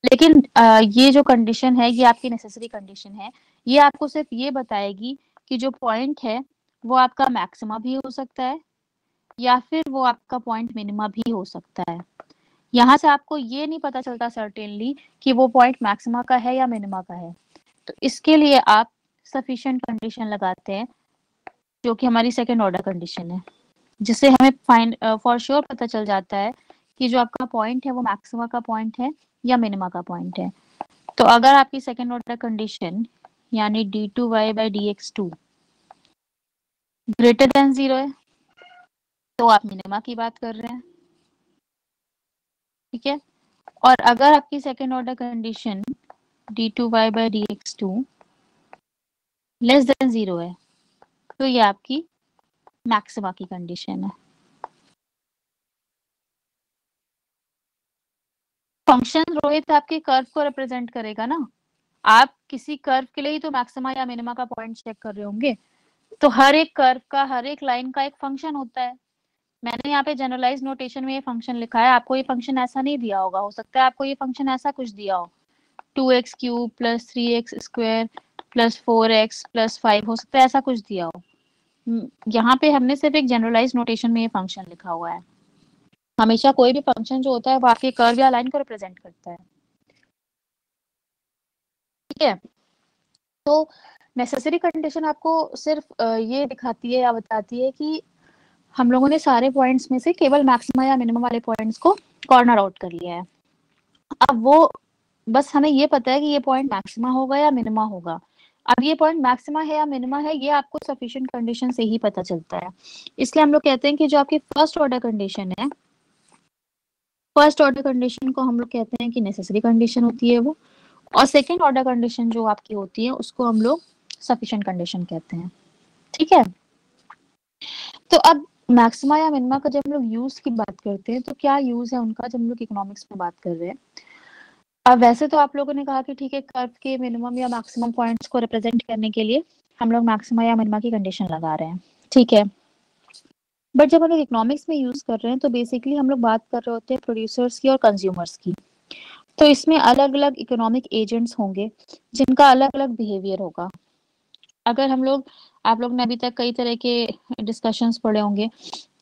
लेकिन ये जो कंडीशन है ये आपकी नेसेसरी कंडीशन है, ये आपको सिर्फ ये बताएगी कि जो पॉइंट है वो आपका मैक्सिमा भी हो सकता है या फिर वो आपका पॉइंट मिनिमा भी हो सकता है। यहाँ से आपको ये नहीं पता चलता सर्टेनली कि वो पॉइंट मैक्सिमा का है या मिनिमा का है, तो इसके लिए आप सफिशिएंट कंडीशन लगाते हैं जो कि हमारी सेकेंड ऑर्डर कंडीशन है, जिससे हमें फाइंड फॉर श्योर पता चल जाता है कि जो आपका पॉइंट है वो मैक्सिमा का पॉइंट है या मिनिमा का पॉइंट है। तो अगर आपकी सेकेंड ऑर्डर कंडीशन यानी d2y by dx2 greater than 0 है तो आप मिनिमा की बात कर रहे हैं। ठीक है, और अगर आपकी second order condition d2y by dx2 less than 0 है तो ये आपकी मैक्सिमा की कंडीशन है। फंक्शन रोहित आपके कर्व को रिप्रेजेंट करेगा ना, आप किसी कर्व के लिए ही तो मैक्सिमा या मिनिमा का पॉइंट चेक कर रहे होंगे, तो हर एक कर्व का, हर एक लाइन का एक फंक्शन होता है। मैंने यहाँ पे जनरलाइज नोटेशन में ये फंक्शन लिखा है, आपको ये फंक्शन ऐसा नहीं दिया होगा, हो सकता है आपको ये फंक्शन ऐसा कुछ दिया हो, 2x cube plus 3x square plus 4x plus 5, हो सकता है ऐसा कुछ दिया हो। यहाँ पे हमने सिर्फ एक जनरलाइज नोटेशन में ये फंक्शन लिखा हुआ है। हमेशा कोई भी फंक्शन जो होता है वो आपके कर्व या लाइन को रिप्रेजेंट करता है, ठीक है। तो नेसेसरी कंडीशन आपको सिर्फ ये दिखाती है या बताती है कि हम लोगों ने सारे पॉइंट्स में से केवल मैक्सिमा या मिनिमम वाले पॉइंट्स को कॉर्नर आउट कर लिया है। अब वो बस हमें ये पता है कि ये पॉइंट मैक्सिमा होगा या मिनिमा होगा। अब ये पॉइंट मैक्सिमा है या मिनिमा है, ये आपको सफिशिएंट कंडीशन से ही पता चलता है। इसलिए हम लोग कहते हैं कि जो आपकी फर्स्ट ऑर्डर कंडीशन है, फर्स्ट ऑर्डर कंडीशन को हम लोग कहते हैं कि नेसेसरी कंडीशन होती है वो, और सेकेंड ऑर्डर कंडीशन जो आपकी होती है उसको हम लोग सफिशिएंट कंडीशन कहते हैं, ठीक है। तो अब मैक्सिमा या मिनिमा का जब हम लोग यूज की बात करते हैं तो क्या यूज है उनका जब हम लोग इकोनॉमिक्स में बात कर रहे हैं। अब वैसे तो आप लोगों ने कहा कि ठीक है, कर्व के मिनिमम या मैक्सिमम पॉइंट्स को रिप्रेजेंट करने के लिए हम लोग मैक्सिमा या मिनिमा की कंडीशन लगा रहे हैं, ठीक है। बट जब हम लोग इकोनॉमिक्स में यूज कर रहे हैं तो बेसिकली हम लोग बात कर रहे होते हैं प्रोड्यूसर्स की और कंज्यूमर्स की। तो इसमें अलग अलग इकोनॉमिक एजेंट्स होंगे जिनका अलग अलग बिहेवियर होगा। अगर हम लोग, आप लोग ने अभी तक कई तरह के डिस्कशंस पढ़े होंगे,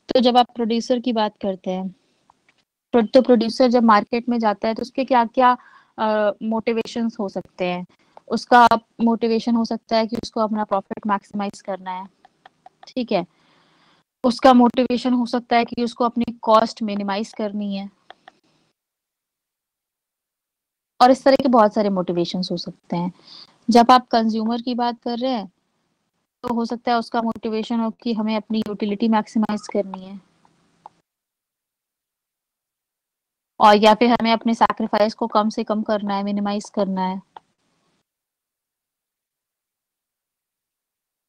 तो जब आप प्रोड्यूसर की बात करते हैं तो प्रोड्यूसर जब मार्केट में जाता है तो उसके क्या क्या मोटिवेशंस हो सकते हैं। उसका मोटिवेशन हो सकता है कि उसको अपना प्रॉफिट मैक्सिमाइज करना है, ठीक है। उसका मोटिवेशन हो सकता है कि उसको अपनी कॉस्ट मिनिमाइज करनी है, और इस तरह के बहुत सारे मोटिवेशंस हो सकते हैं। जब आप कंज्यूमर की बात कर रहे हैं तो हो सकता है उसका मोटिवेशन हो कि हमें अपनी यूटिलिटी मैक्सिमाइज करनी है, और या फिर हमें अपने सैक्रिफाइस को कम से कम करना है, मिनिमाइज करना है।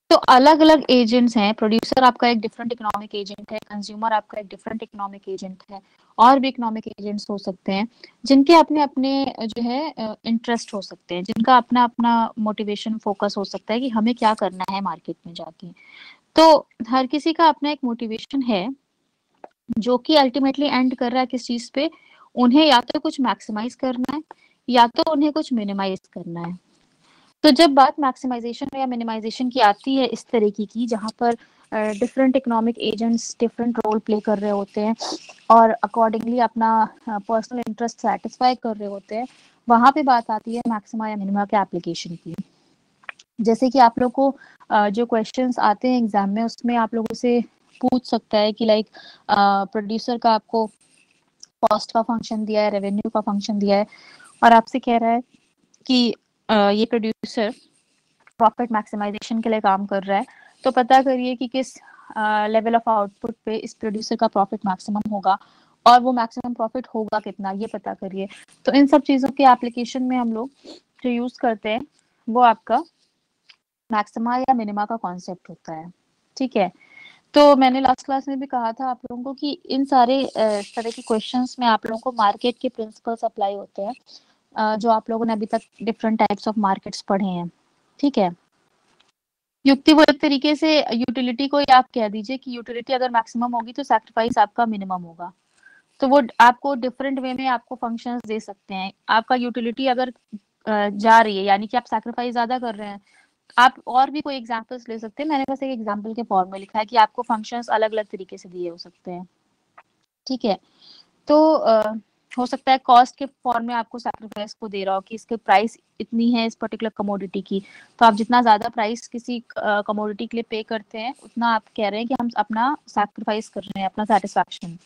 तो अलग अलग एजेंट्स हैं, प्रोड्यूसर आपका एक डिफरेंट इकोनॉमिक एजेंट है, कंज्यूमर आपका एक डिफरेंट इकोनॉमिक एजेंट है, और भी इकोनॉमिक एजेंट्स हो सकते हैं जिनके अपने अपने जो है इंटरेस्ट हो सकते हैं, जिनका अपना अपना मोटिवेशन फोकस हो सकता है कि हमें क्या करना है मार्केट में जाके। तो हर किसी का अपना एक मोटिवेशन है जो कि अल्टीमेटली एंड कर रहा है किस चीज पे, उन्हें या तो कुछ मैक्सिमाइज करना है या तो उन्हें कुछ मिनिमाइज करना है। तो जब बात मैक्सिमाइजेशन या मिनिमाइजेशन की आती है इस तरीके की, जहां पर different economic agents different role play कर रहे होते हैं और अकॉर्डिंगली अपना पर्सनल इंटरेस्ट सेटिस्फाई कर रहे होते हैं, वहां पे बात आती है मैक्सिमा या मिनिमा के एप्लीकेशन की। जैसे कि आप लोग को जो क्वेश्चंस आते हैं एग्जाम में, उसमें आप लोगों से पूछ सकता है कि लाइक प्रोड्यूसर का आपको कॉस्ट का फंक्शन दिया है, रेवेन्यू का फंक्शन दिया है, और आपसे कह रहा है कि ये प्रोड्यूसर प्रॉफिट मैक्सिमाइजेशन के लिए काम कर रहा है, तो पता करिए कि किस लेवल ऑफ आउटपुट पे इस प्रोड्यूसर का प्रॉफिट मैक्सिमम होगा, और वो मैक्सिमम प्रॉफिट होगा कितना, ये पता करिए। तो इन सब चीजों के एप्लीकेशन में हम लोग जो यूज करते हैं वो आपका मैक्सिमा या मिनिमा का कॉन्सेप्ट होता है, ठीक है। तो मैंने लास्ट क्लास में भी कहा था आप लोगों को कि इन सारे तरह के क्वेश्चंस में आप लोगों को मार्केट के प्रिंसिपल्स अप्लाई होते हैं, जो आप लोगों ने अभी तक डिफरेंट टाइप्स ऑफ मार्केट्स पढ़े हैं, ठीक है। युक्ति वो एक तरीके से यूटिलिटी को ही आप कह दीजिए कि यूटिलिटी अगर मैक्सिमम होगी तो सैक्रिफाइस आपका मिनिमम होगा। तो वो आपको डिफरेंट वे में आपको फंक्शंस दे सकते हैं। आपका यूटिलिटी अगर जा रही है यानी कि आप सैक्रिफाइस ज्यादा कर रहे हैं, आप और भी कोई एग्जांपल्स ले सकते हैं, मैंने बस एक एग्जांपल के फॉर्म में लिखा है कि आपको फंक्शंस अलग अलग तरीके से दिए हो सकते हैं, ठीक है। तो हो सकता है कॉस्ट के फॉर्म में आपको सैक्रिफाइस को दे रहा हो कि इसके प्राइस इतनी है इस पर्टिकुलर कमोडिटी की, तो आप जितना ज्यादा प्राइस किसी कमोडिटी के लिए पे करते हैं उतना आप कह रहे हैं कि हम अपना सैक्रिफाइस कर रहे हैं, अपना सेटिस्फैक्शन।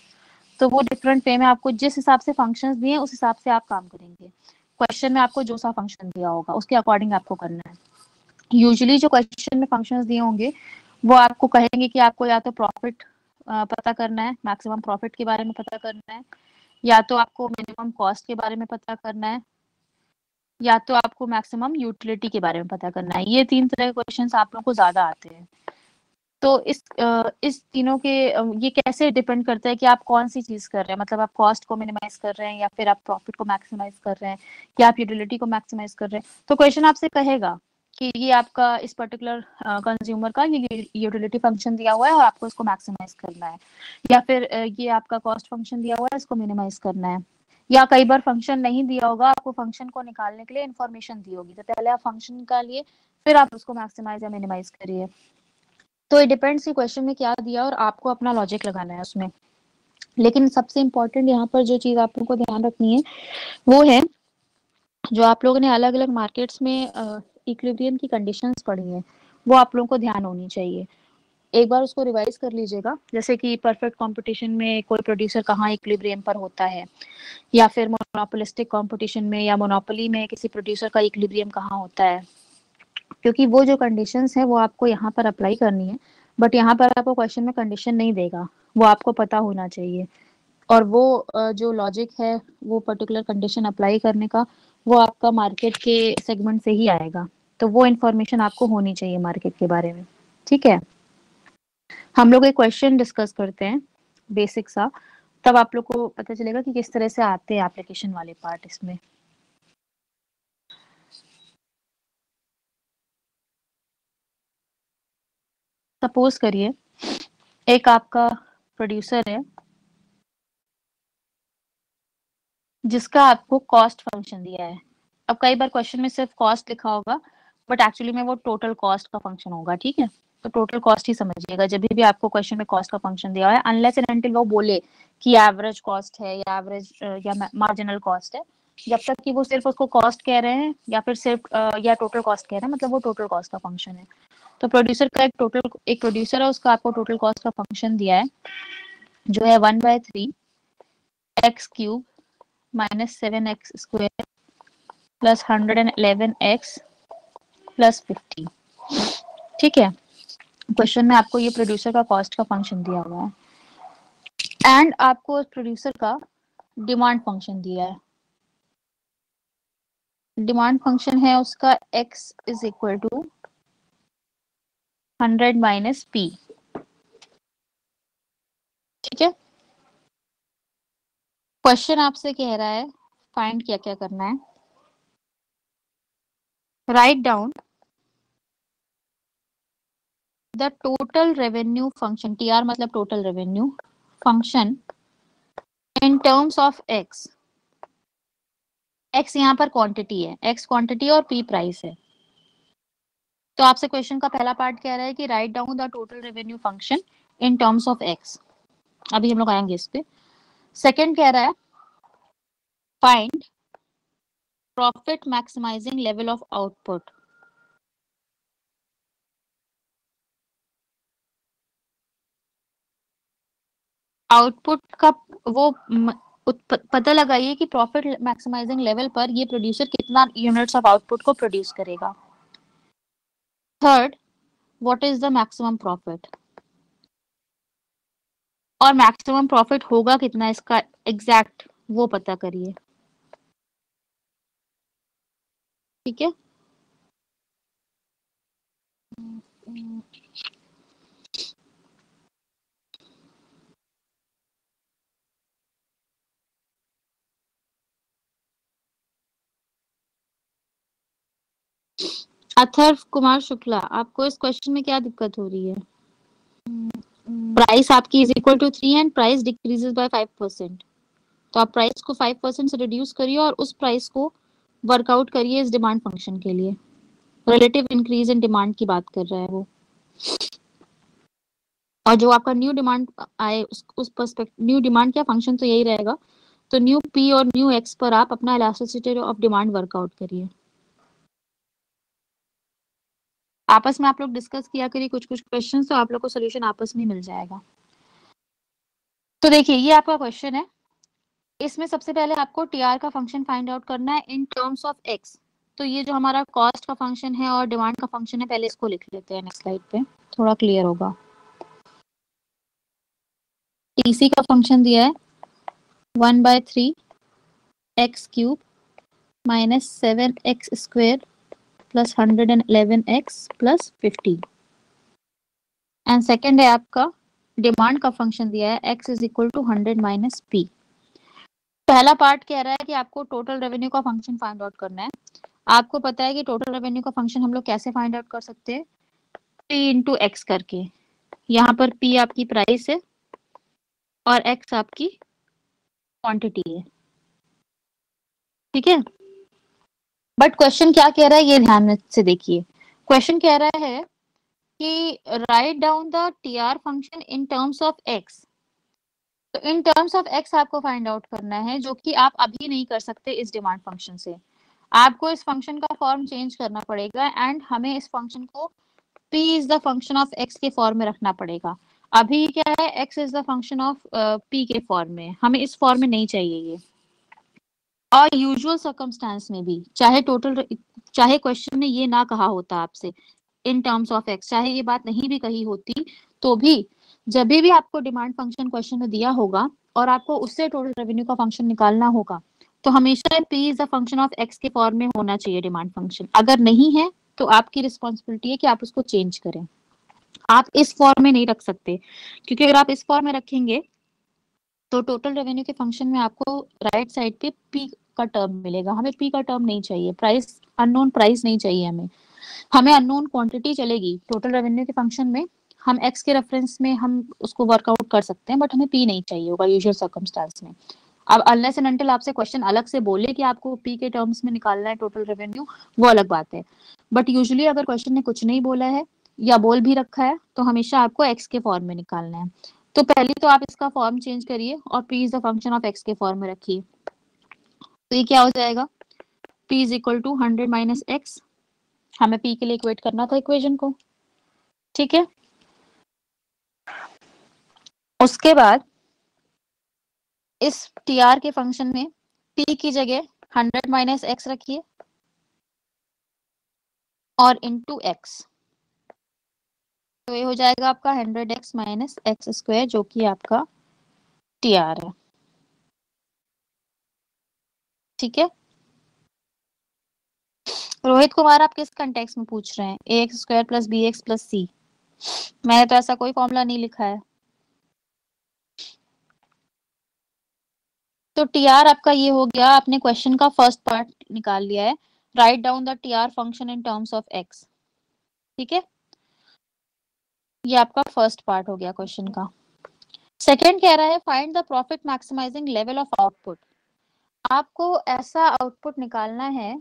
तो वो डिफरेंट वे में आपको जिस हिसाब से फंक्शंस दिए उस हिसाब से आप काम करेंगे। क्वेश्चन में आपको जो सा फंक्शन दिया होगा उसके अकॉर्डिंग आपको करना है। यूजुअली जो क्वेश्चन में फंक्शंस दिए होंगे वो आपको कहेंगे कि आपको या तो प्रॉफिट पता करना है, मैक्सिमम प्रॉफिट के बारे में पता करना है, या तो आपको मिनिमम कॉस्ट के बारे में पता करना है, या तो आपको मैक्सिमम यूटिलिटी के बारे में पता करना है। ये तीन तरह के क्वेश्चंस आप लोगों को ज्यादा आते हैं। तो इस तीनों के ये कैसे डिपेंड करता है कि आप कौन सी चीज कर रहे हैं, मतलब आप कॉस्ट को मिनिमाइज कर रहे हैं या फिर आप प्रॉफिट को मैक्सिमाइज कर रहे हैं या आप यूटिलिटी को मैक्सिमाइज कर रहे हैं। तो क्वेश्चन आपसे कहेगा कि ये आपका इस पर्टिकुलर कंज्यूमर का ये यूटिलिटी फंक्शन दिया हुआ है और आपको इसको मैक्सिमाइज करना है, या फिर ये आपका कॉस्ट फंक्शन दिया हुआ है, इसको मिनिमाइज करना है। या कई बार फंक्शन नहीं दिया होगा, आपको फंक्शन को निकालने के लिए इन्फॉर्मेशन दी होगी, तो पहले आप फंक्शन निकालिए फिर आप उसको मैक्सिमाइज या मिनिमाइज करिए। तो ये डिपेंड्स कि क्वेश्चन में क्या दिया और आपको अपना लॉजिक लगाना है उसमें। लेकिन सबसे इम्पोर्टेंट यहाँ पर जो चीज आप लोगों को ध्यान रखनी है वो है, जो आप लोगों ने अलग अलग मार्केट्स में इक्विलिब्रियम की कंडीशंस पढ़ी हैं वो आप लोगों को ध्यान होनी चाहिए। एक बार उसको रिवाइज कर लीजिएगा, जैसे कि परफेक्ट कंपटीशन में कोई प्रोड्यूसर कहाँ इक्विलिब्रियम पर होता है, या फिर मोनोपोलिस्टिक कंपटीशन में या मोनोपोली में किसी प्रोड्यूसर का इक्विलिब्रियम कहाँ होता है। क्योंकि वो जो कंडीशंस है वो आपको यहाँ पर अप्लाई करनी है, बट यहाँ पर आपको क्वेश्चन में कंडीशन नहीं देगा, वो आपको पता होना चाहिए। और वो जो लॉजिक है वो पर्टिकुलर कंडीशन अप्लाई करने का, वो आपका मार्केट के सेगमेंट से ही आएगा। तो वो इन्फॉर्मेशन आपको होनी चाहिए मार्केट के बारे में। ठीक है, हम लोग एक क्वेश्चन डिस्कस करते हैं बेसिक सा, तब आप लोग को पता चलेगा कि किस तरह से आते हैं एप्लीकेशन वाले पार्ट इसमें। सपोज करिए एक आपका प्रोड्यूसर है जिसका आपको कॉस्ट फंक्शन दिया है। अब कई बार क्वेश्चन में सिर्फ कॉस्ट लिखा होगा, बट एक्चुअली में वो टोटल कॉस्ट का फंक्शन होगा। ठीक है, तो टोटल कॉस्ट ही समझिएगा जब भी आपको क्वेश्चन में कॉस्ट का फंक्शन दिया है, अनलेस एंड अनटिल वो बोले कि एवरेज कॉस्ट है या एवरेज या मार्जिनल कॉस्ट है। जब तक कि वो सिर्फ उसको कॉस्ट कह रहे हैं या फिर सिर्फ या टोटल कॉस्ट कह रहे हैं, मतलब वो टोटल कॉस्ट का फंक्शन है। तो प्रोड्यूसर का एक प्रोड्यूसर है, उसका आपको टोटल कॉस्ट का फंक्शन दिया है जो है 1/3 x³ -7x² plus 111x plus 50। ठीक है, क्वेश्चन में आपको ये प्रोड्यूसर का कॉस्ट का फंक्शन दिया हुआ है एंड आपको प्रोड्यूसर का डिमांड फंक्शन दिया है। डिमांड फंक्शन है उसका x is equal to 100 minus p। ठीक है, क्वेश्चन आपसे कह रहा है फाइंड क्या क्या करना है। Write down the total revenue function, TR मतलब total revenue function in terms of x। x यहाँ पर क्वांटिटी है, x क्वांटिटी और p प्राइस है। तो आपसे क्वेश्चन का पहला पार्ट कह रहा है कि write down the total revenue function in terms of x। अभी हम लोग आएंगे इस पे। सेकंड कह रहा है find profit maximising level of output. Output का वो पता लगाइए कि प्रॉफिट मैक्सिमाइजिंग लेवल पर ये प्रोड्यूसर कितना यूनिट्स ऑफ आउटपुट को प्रोड्यूस करेगा। Third, what is the maximum profit, और मैक्सिमम प्रॉफिट होगा कितना इसका एग्जैक्ट वो पता करिए। ठीक है, अथर्व कुमार शुक्ला, आपको इस क्वेश्चन में क्या दिक्कत हो रही है? प्राइस आपकी is equal to 3 and price decreases by 5%। तो आप प्राइस को 5% से रिड्यूस करिए और उस प्राइस को वर्कआउट करिए इस डिमांड फंक्शन के लिए। रिलेटिव इंक्रीज इन डिमांड की बात कर रहा है वो, और जो आपका न्यू डिमांड आए उस पर्सपेक्टिव, न्यू डिमांड क्या फंक्शन तो यही रहेगा। तो न्यू पी और न्यू एक्स पर आप अपना इलास्टिसिटी ऑफ डिमांड वर्कआउट करिए। आपस में आप लोग डिस्कस किया करिए कुछ कुछ क्वेश्चन, तो आप लोग को सोल्यूशन आपस में मिल जाएगा। तो देखिए ये आपका क्वेश्चन है, इसमें सबसे पहले आपको टीआर का फंक्शन फाइंड आउट करना है इन टर्म्स ऑफ एक्स। तो ये जो हमारा कॉस्ट का फंक्शन है और डिमांड का फंक्शन है, पहले इसको लिख लेते हैं नेक्स्ट स्लाइड पे, थोड़ा क्लियर होगा। टीसी का फंक्शन दिया है 1/3 x³ -7x² plus 111x plus 50 and second है आपका डिमांड का फंक्शन दिया है x is equal to 100 minus p. पहला पार्ट कह रहा है कि आपको टोटल रेवेन्यू का फंक्शन फाइंड आउट करना है। आपको पता है कि टोटल रेवेन्यू का फंक्शन हम लोग कैसे फाइंड आउट कर सकते हैं, p इंटू एक्स करके। यहाँ पर p आपकी प्राइस है और x आपकी क्वांटिटी है, ठीक है। बट क्वेश्चन क्या कह रहा है ये ध्यान से देखिए। क्वेश्चन कह रहा है कि write down the TR function in terms of x। तो इन टर्म्स ऑफ x आपको फाइंड आउट करना है, जो कि आप अभी नहीं कर सकते इस डिमांड फंक्शन से। आपको इस फंक्शन का फॉर्म चेंज करना पड़ेगा एंड हमें इस फंक्शन को p is the function of x के फॉर्म में रखना पड़ेगा। अभी क्या है, x is the function of p के फॉर्म में, हमें इस फॉर्म में नहीं चाहिए ये। और यूजुअल सर्कमस्टांस में भी चाहे क्वेश्चन ने ये ना कहा होता आपसे इन टर्म्स ऑफ x, चाहे ये बात नहीं भी कही होती, तो भी जब भी आपको डिमांड फंक्शन क्वेश्चन में दिया होगा और आपको उससे टोटल रेवेन्यू का फंक्शन निकालना होगा, तो हमेशा p is the function of x के फॉर्म में होना चाहिए डिमांड फंक्शन। अगर नहीं है तो आपकी रिस्पॉन्सिबिलिटी है कि आप उसको चेंज करें। आप इस फॉर्म में नहीं रख सकते, क्योंकि अगर आप इस फॉर्म में रखेंगे तो टोटल रेवेन्यू के फंक्शन में आपको राइट साइड पे p का टर्म मिलेगा। हमें p का टर्म नहीं चाहिए, प्राइस अननोन प्राइस नहीं चाहिए हमें अननोन क्वांटिटी चलेगी। टोटल रेवेन्यू के फंक्शन में हम x के रेफरेंस में हम उसको वर्कआउट कर सकते हैं, बट हमें p नहीं चाहिए होगा यूजुअल सर्कमस्टेंस में। अब अनलेस एंड अनटिल आपसे क्वेश्चन अलग से बोले कि आपको p के टर्म्स में निकालना है टोटल रेवेन्यू, वो अलग बात है। बट यूजुअली अगर क्वेश्चन ने कुछ नहीं बोला है या बोल भी रखा है तो हमेशा आपको x के फॉर्म में निकालना है। तो पहले तो आप इसका फॉर्म चेंज करिए और p is the function of x के फॉर्म में रखिए। तो ये क्या हो जाएगा, p is equal to 100 minus x. हमें p के लिए इक्वेट करना था इक्वेशन को, ठीक है। उसके बाद इस tr के फंक्शन में p की जगह 100 माइनस एक्स रखिए और इनटू x। तो ये हो जाएगा आपका 100x माइनस एक्स स्क्वायर, जो कि आपका tr है, ठीक है। रोहित कुमार, आप किस कंटेक्स्ट में पूछ रहे हैं, A X square plus B X plus C? मैंने तो ऐसा कोई फॉर्मूला नहीं लिखा है। तो टीआर आपका ये हो गया, आपने क्वेश्चन का फर्स्ट पार्ट निकाल लिया है, write down the TR function in terms of x, ठीक है। ये आपका फर्स्ट पार्ट हो गया क्वेश्चन का। सेकंड कह रहा है find the profit maximising level of output. आपको ऐसा आउटपुट निकालना है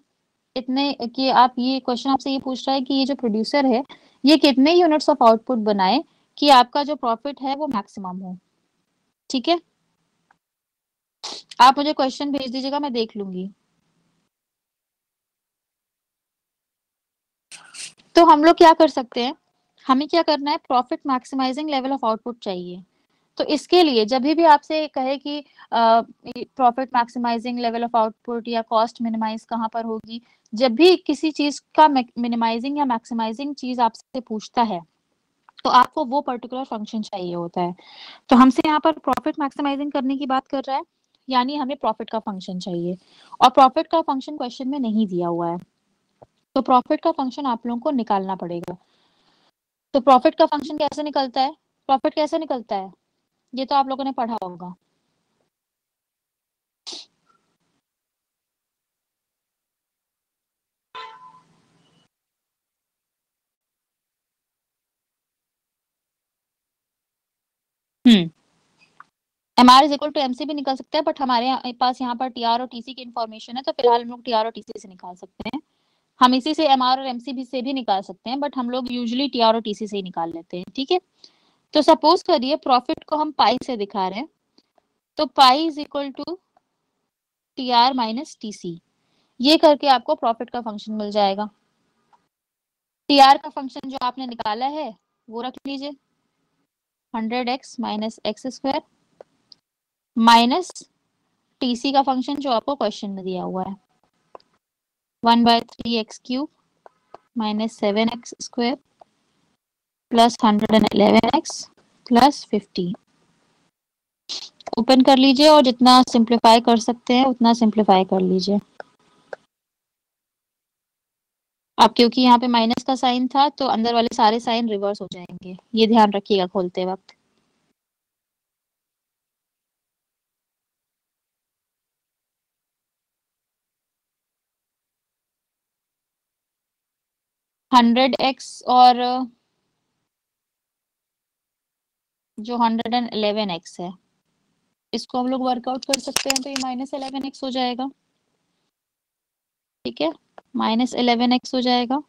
इतने कि आप, ये क्वेश्चन आपसे ये पूछ रहा है कि ये जो प्रोड्यूसर है ये कितने यूनिट्स ऑफ आउटपुट बनाए कि आपका जो प्रॉफिट है वो मैक्सिमम हो, ठीक है। आप मुझे क्वेश्चन भेज दीजिएगा, मैं देख लूंगी। तो हम लोग क्या कर सकते हैं, हमें क्या करना है, profit maximising level of output चाहिए। तो इसके लिए जब भी आपसे कहे कि profit maximising level of output या कॉस्ट मिनिमाइज कहाँ पर होगी, जब भी किसी चीज का मिनिमाइजिंग या मैक्सिमाइजिंग चीज आपसे पूछता है तो आपको वो पर्टिकुलर फंक्शन चाहिए होता है। तो हमसे यहाँ पर प्रॉफिट मैक्सिमाइजिंग करने की बात कर रहा है, यानी हमें प्रॉफिट का फंक्शन चाहिए और प्रॉफिट का फंक्शन क्वेश्चन में नहीं दिया हुआ है, तो प्रॉफिट का फंक्शन आप लोगों को निकालना पड़ेगा। तो प्रॉफिट का फंक्शन कैसे निकलता है, प्रॉफिट कैसे निकलता है, ये तो आप लोगों ने पढ़ा होगा। M R is equal to MC भी निकल सकता है, बट हमारे पास यहाँ पर टीआर और टीसी की इन्फॉर्मेशन है, तो फिलहाल हम लोग टीआर और टीसी से निकाल सकते हैं। हम इसी से एमआर और एमसी भी से भी निकाल सकते हैं, बट हम लोग यूजुअली टीआर और टीसी से ही निकाल लेते हैं, ठीक है। तो सपोज करिए प्रॉफिट को हम पाई से दिखा रहे हैं, तो pi is equal to TR minus TC, ये करके आपको प्रॉफिट का फंक्शन मिल जाएगा। टीआर का फंक्शन जो आपने निकाला है वो रख लीजिए, 100x minus x square minus TC का फंक्शन जो आपको क्वेश्चन में दिया हुआ है 1/3x cube minus 7x square plus 111x plus 50। Open कर लीजिए और जितना सिंप्लीफाई कर सकते हैं उतना सिंप्लीफाई कर लीजिए। अब क्योंकि यहाँ पे माइनस का साइन था तो अंदर वाले सारे साइन रिवर्स हो जाएंगे, ये ध्यान रखिएगा खोलते वक्त। हंड्रेड एक्स और जो 111x है, इसको हम लोग वर्कआउट कर सकते हैं, तो ये -11x हो जाएगा। ठीक है, -11x हो जाएगा।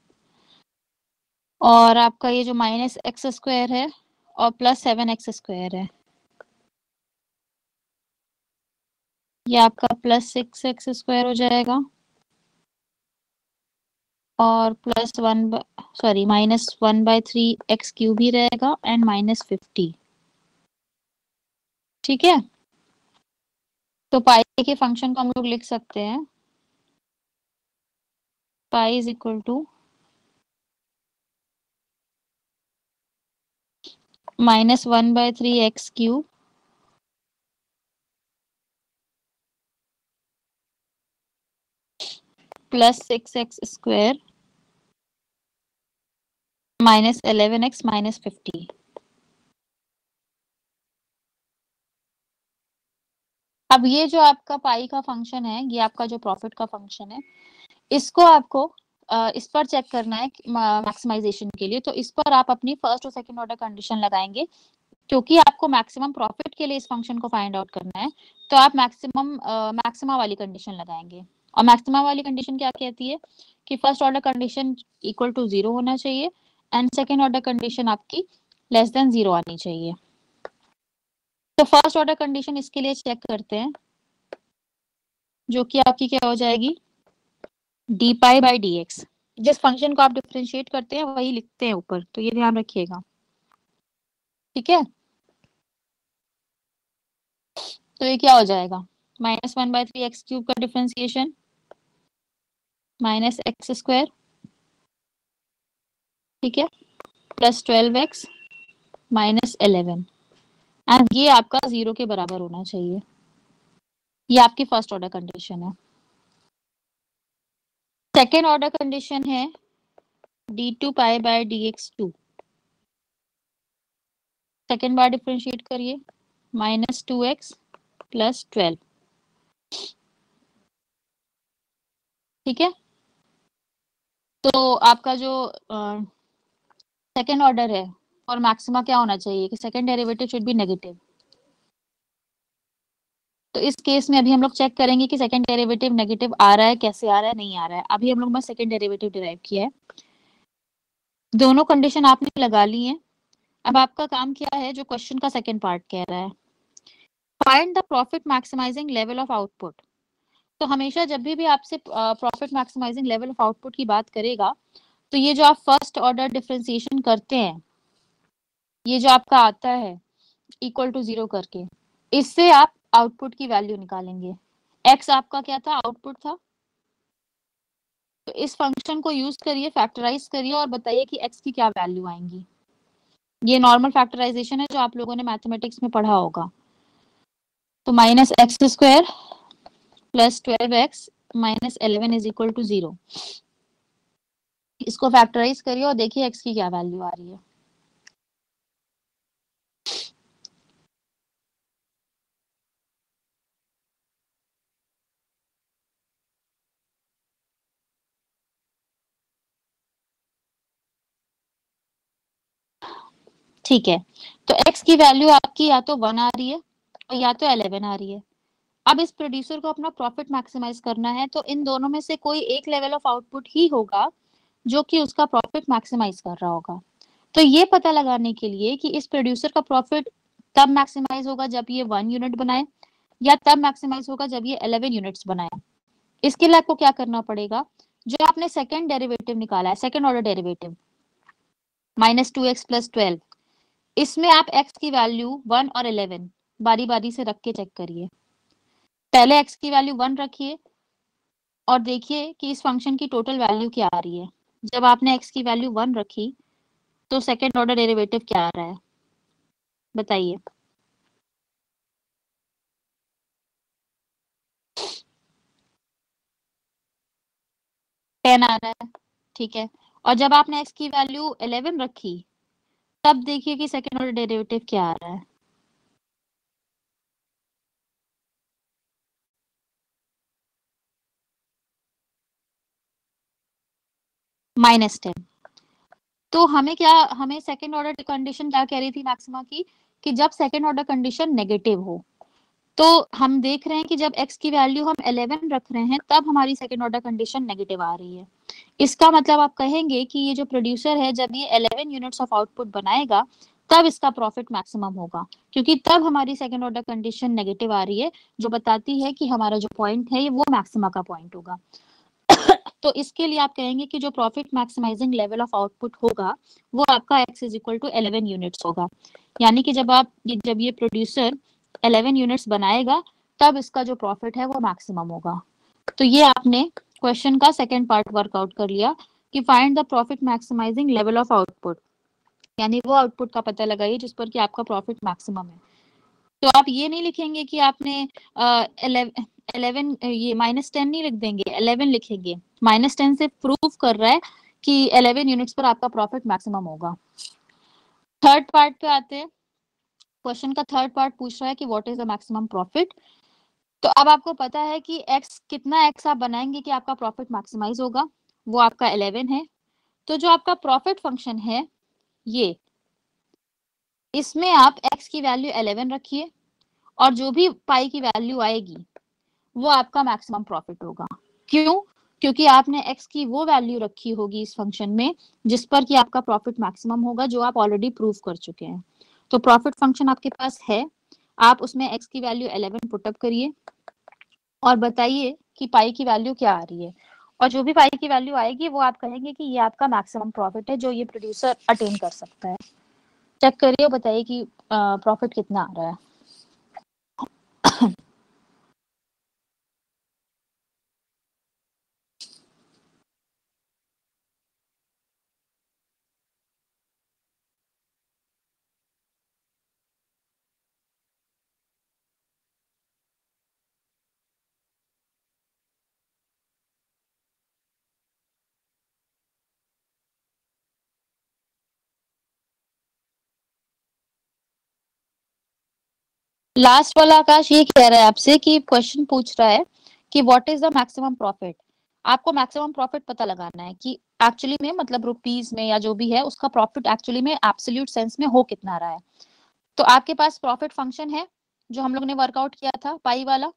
और आपका ये जो -x² है और +7x² है, ये आपका +6x² हो जाएगा। और -1/3 ही रहेगा एंड -50। ठीक है, तो पाई के फंक्शन को हम लोग लिख सकते हैं, पाई is equal to -1/3 +6x² -11x -50। अब ये जो आपका पाई का फंक्शन है, ये आपका जो प्रॉफिट का फंक्शन है, इसको आपको इस पर चेक करना है मैक्सिमाइजेशन के लिए। तो इस पर आप अपनी फर्स्ट और सेकंड ऑर्डर कंडीशन लगाएंगे, क्योंकि आपको मैक्सिमम प्रॉफिट के लिए इस फंक्शन को फाइंड आउट करना है। तो आप मैक्सिमा वाली कंडीशन लगाएंगे। और मैक्सिमा वाली कंडीशन क्या कहती है कि first order condition equal to 0 होना चाहिए एंड सेकेंड ऑर्डर कंडीशन आपकी लेस देन 0 आनी चाहिए। तो फर्स्ट ऑर्डर कंडीशन इसके लिए चेक करते हैं, जो कि आपकी क्या हो जाएगी, d π/dx। जिस फंक्शन को आप डिफरेंशिएट करते हैं वही लिखते हैं ऊपर, तो ये ध्यान रखिएगा। ठीक है, तो ये क्या हो जाएगा, -1/3x³ का डिफरेंशिएशन -x², ठीक है, +12x -11 एंड ये आपका 0 के बराबर होना चाहिए। ये आपकी फर्स्ट ऑर्डर कंडीशन है। सेकेंड ऑर्डर कंडीशन है d2π/dx2। सेकेंड बार डिफरेंशिएट करिए, -2x +12। ठीक है, तो आपका जो सेकेंड ऑर्डर है और मैक्सिमा क्या होना चाहिए कि second derivative should be negative. तो इस केस में अभी हम लोग चेक करेंगे कि सेकेंड डेरिवेटिव नेगेटिव आ रहा है, कैसे आ रहा है, नहीं आ रहा है। अभी हम लोग बस सेकेंड डेरिवेटिव डिराइव किया है, दोनों कंडीशन आपने लगा ली है। अब आपका काम क्या है, जो क्वेश्चन का सेकेंड पार्ट कह रहा है, find the profit maximising level of output. तो हमेशा जब भी आपसे profit maximising level of output की बात करेगा, तो ये जो आप फर्स्ट ऑर्डर डिफरेंशिएशन करते हैं, ये जो आपका आता है इक्वल टू 0 करके, इससे आप आउटपुट की वैल्यू निकालेंगे। एक्स आपका क्या था, आउटपुट था। तो इस फंक्शन को यूज करिए, फैक्टराइज करिए और बताइए कि एक्स की क्या वैल्यू आएंगी। ये नॉर्मल फैक्टराइजेशन है जो आप लोगों ने मैथमेटिक्स में पढ़ा होगा। तो -x² +12x -11 is equal to 0। इसको फैक्टराइज करिए और देखिए एक्स की क्या वैल्यू आ रही है। ठीक है, तो x की वैल्यू आपकी या तो 1 आ रही है और या तो 11 आ रही है। अब इस प्रोड्यूसर को अपना प्रॉफिट मैक्सिमाइज करना है, तो इन दोनों में से कोई एक लेवल ऑफ आउटपुट ही होगा जो कि उसका प्रॉफिट मैक्सिमाइज कर रहा होगा। तो ये पता लगाने के लिए कि इस प्रोड्यूसर का प्रॉफिट तब मैक्सिमाइज होगा जब ये 1 यूनिट बनाए या तब मैक्सिमाइज होगा जब ये 11 यूनिट्स बनाए, इसके लिए आपको क्या करना पड़ेगा, जो आपने सेकेंड डेरिवेटिव निकाला है, सेकेंड ऑर्डर डेरिवेटिव -2x +12, इसमें आप x की वैल्यू 1 और 11 बारी बारी से रख के चेक करिए। पहले x की वैल्यू 1 रखिए और देखिए कि इस फंक्शन की टोटल वैल्यू क्या आ रही है। जब आपने x की वैल्यू 1 रखी तो सेकेंड ऑर्डर डेरिवेटिव क्या आ रहा है, बताइए। 10 आ रहा है। ठीक है, और जब आपने x की वैल्यू 11 रखी, तब देखिए कि सेकेंड ऑर्डर डेरिवेटिव क्या आ रहा है। -10। तो हमें सेकेंड ऑर्डर कंडीशन क्या कह रही थी मैक्सिमा की, कि जब सेकेंड ऑर्डर कंडीशन नेगेटिव हो, तो हम देख रहे हैं कि जब x की वैल्यू हम 11 रख रहे हैं, तब हमारी सेकेंड ऑर्डर कंडीशन नेगेटिव आ रही है। इसका मतलब आप कहेंगे कि ये जो प्रोड्यूसर है, जब ये 11 यूनिट्स ऑफ आउटपुट बनाएगा, तब इसका प्रॉफिट मैक्सिमम होगा, क्योंकि तब हमारी सेकेंड ऑर्डर कंडीशन नेगेटिव आ रही है, जो बताती है कि हमारा जो पॉइंट है, ये वो मैक्सिमा का पॉइंट होगा। तो इसके लिए आप कहेंगे कि जो profit maximising level of output होगा, वो आपका x is equal to 11 units होगा। यानी कि जब ये प्रोड्यूसर 11 यूनिट्स बनाएगा, तब इसका जो प्रॉफिट है वो मैक्सिमम होगा। तो ये आपने क्वेश्चन का सेकंड पार्ट वर्कआउट कर लिया कि find the profit maximising level of output, यानी वो आउटपुट का पता लगाइए जिस पर कि आपका प्रॉफिट मैक्सिमम है। तो आप ये नहीं लिखेंगे कि आपने 11 ये -10 नहीं लिख देंगे, 11 लिखेंगे। -10 से प्रूव कर रहा है कि 11 यूनिट्स पर आपका प्रॉफिट मैक्सिमम होगा। थर्ड पार्ट पे आते हैं। क्वेश्चन का थर्ड पार्ट पूछ रहा है कि what is the maximum profit. तो अब आपको पता है कि कितना एक्स आप बनाएंगे कि आपका प्रॉफिट मैक्सिमाइज होगा, वो आपका 11 है। तो जो आपका प्रॉफिट फंक्शन है, ये इसमें आप x की वैल्यू 11 रखिए, और जो भी पाई की वैल्यू आएगी, वो आपका मैक्सिमम प्रॉफिट होगा। क्यों? क्योंकि आपने x की वो वैल्यू रखी होगी इस फंक्शन में जिस पर कि आपका प्रॉफिट मैक्सिमम होगा, जो आप ऑलरेडी प्रूव कर चुके हैं। तो प्रॉफिट फंक्शन आपके पास है, आप उसमें x की वैल्यू 11 पुटअप करिए और बताइए कि पाई की वैल्यू क्या आ रही है, और जो भी पाई की वैल्यू आएगी, वो आप कहेंगे कि ये आपका मैक्सिमम प्रॉफिट है जो ये प्रोड्यूसर अटेन कर सकता है। चेक करिए और बताइए कि प्रॉफिट कितना आ रहा है। लास्ट वाला आकाश ये कह रहा है आपसे कि क्वेश्चन पूछ रहा है कि what is the maximum profit. आपको मैक्सिमम प्रॉफिट पता लगाना है कि एक्चुअली में, मतलब रुपीस में या जो भी है, उसका प्रॉफिट एक्चुअली में एब्सोल्यूट सेंस में हो कितना रहा है। तो आपके पास प्रॉफिट फंक्शन है जो हम लोग ने वर्कआउट किया था, पाई वाला।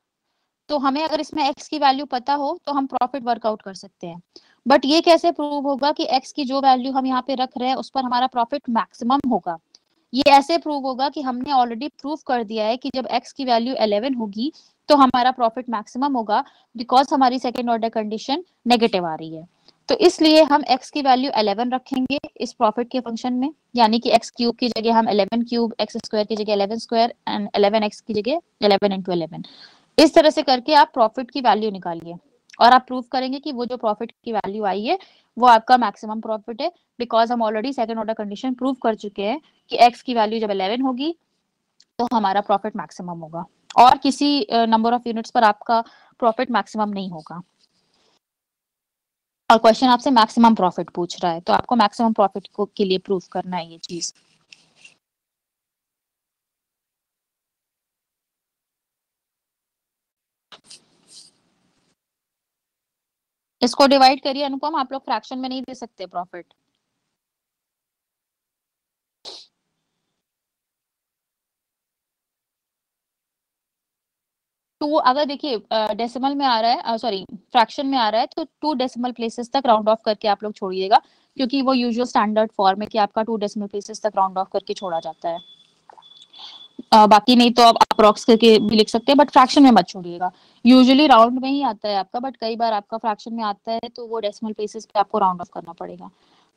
तो हमें अगर इसमें x की वैल्यू पता हो तो हम प्रॉफिट वर्कआउट कर सकते हैं। बट ये कैसे प्रूव होगा कि x की जो वैल्यू हम यहाँ पे रख रहे हैं उस पर हमारा प्रॉफिट मैक्सिमम होगा? ये ऐसे प्रूव होगा कि हमने ऑलरेडी प्रूव कर दिया है कि जब x की वैल्यू 11 होगी तो हमारा प्रॉफिट मैक्सिमम होगा, बिकॉज हमारी सेकेंड ऑर्डर कंडीशन नेगेटिव आ रही है। तो इसलिए हम x की वैल्यू 11 रखेंगे इस प्रॉफिट के फंक्शन में, यानी कि x क्यूब की जगह हम 11 क्यूब, x स्क्वायर की जगह 11 स्क्वायर एंड 11x की जगह 11 इंटू 11। इस तरह से करके आप प्रॉफिट की वैल्यू निकालिए, और आप प्रूव करेंगे कि वो जो प्रॉफिट की वैल्यू आई है वो आपका मैक्सिमम प्रॉफिट है, बिकॉज हम already second order condition prove कर चुके हैं कि x की वैल्यू जब 11 होगी तो हमारा प्रॉफिट मैक्सिमम होगा, और किसी नंबर ऑफ यूनिट्स पर आपका प्रॉफिट मैक्सिमम नहीं होगा। और क्वेश्चन आपसे मैक्सिमम प्रॉफिट पूछ रहा है, तो आपको मैक्सिमम प्रॉफिट को के लिए प्रूव करना है ये चीज। इसको डिवाइड करिए अनुपम, आप लोग फ्रैक्शन में नहीं दे सकते प्रॉफिट। टू, अगर देखिए डेसिमल में आ रहा है, सॉरी फ्रैक्शन में आ रहा है, तो 2 डेसिमल प्लेसेस तक राउंड ऑफ करके आप लोग छोड़िएगा, क्योंकि वो यूजुअल स्टैंडर्ड फॉर्म है कि आपका 2 डेसिमल प्लेसेस तक राउंड ऑफ करके छोड़ा जाता है। बाकी नहीं तो आप अप्रॉक्स करके भी लिख सकते हैं, बट फ्रैक्शन में मत छोड़िएगा। यूजुअली राउंड में ही आता है आपका, बट कई बार आपका फ्रैक्शन में आता है तो वो डेसिमल प्लेसेस पे आपको राउंड ऑफ करना पड़ेगा।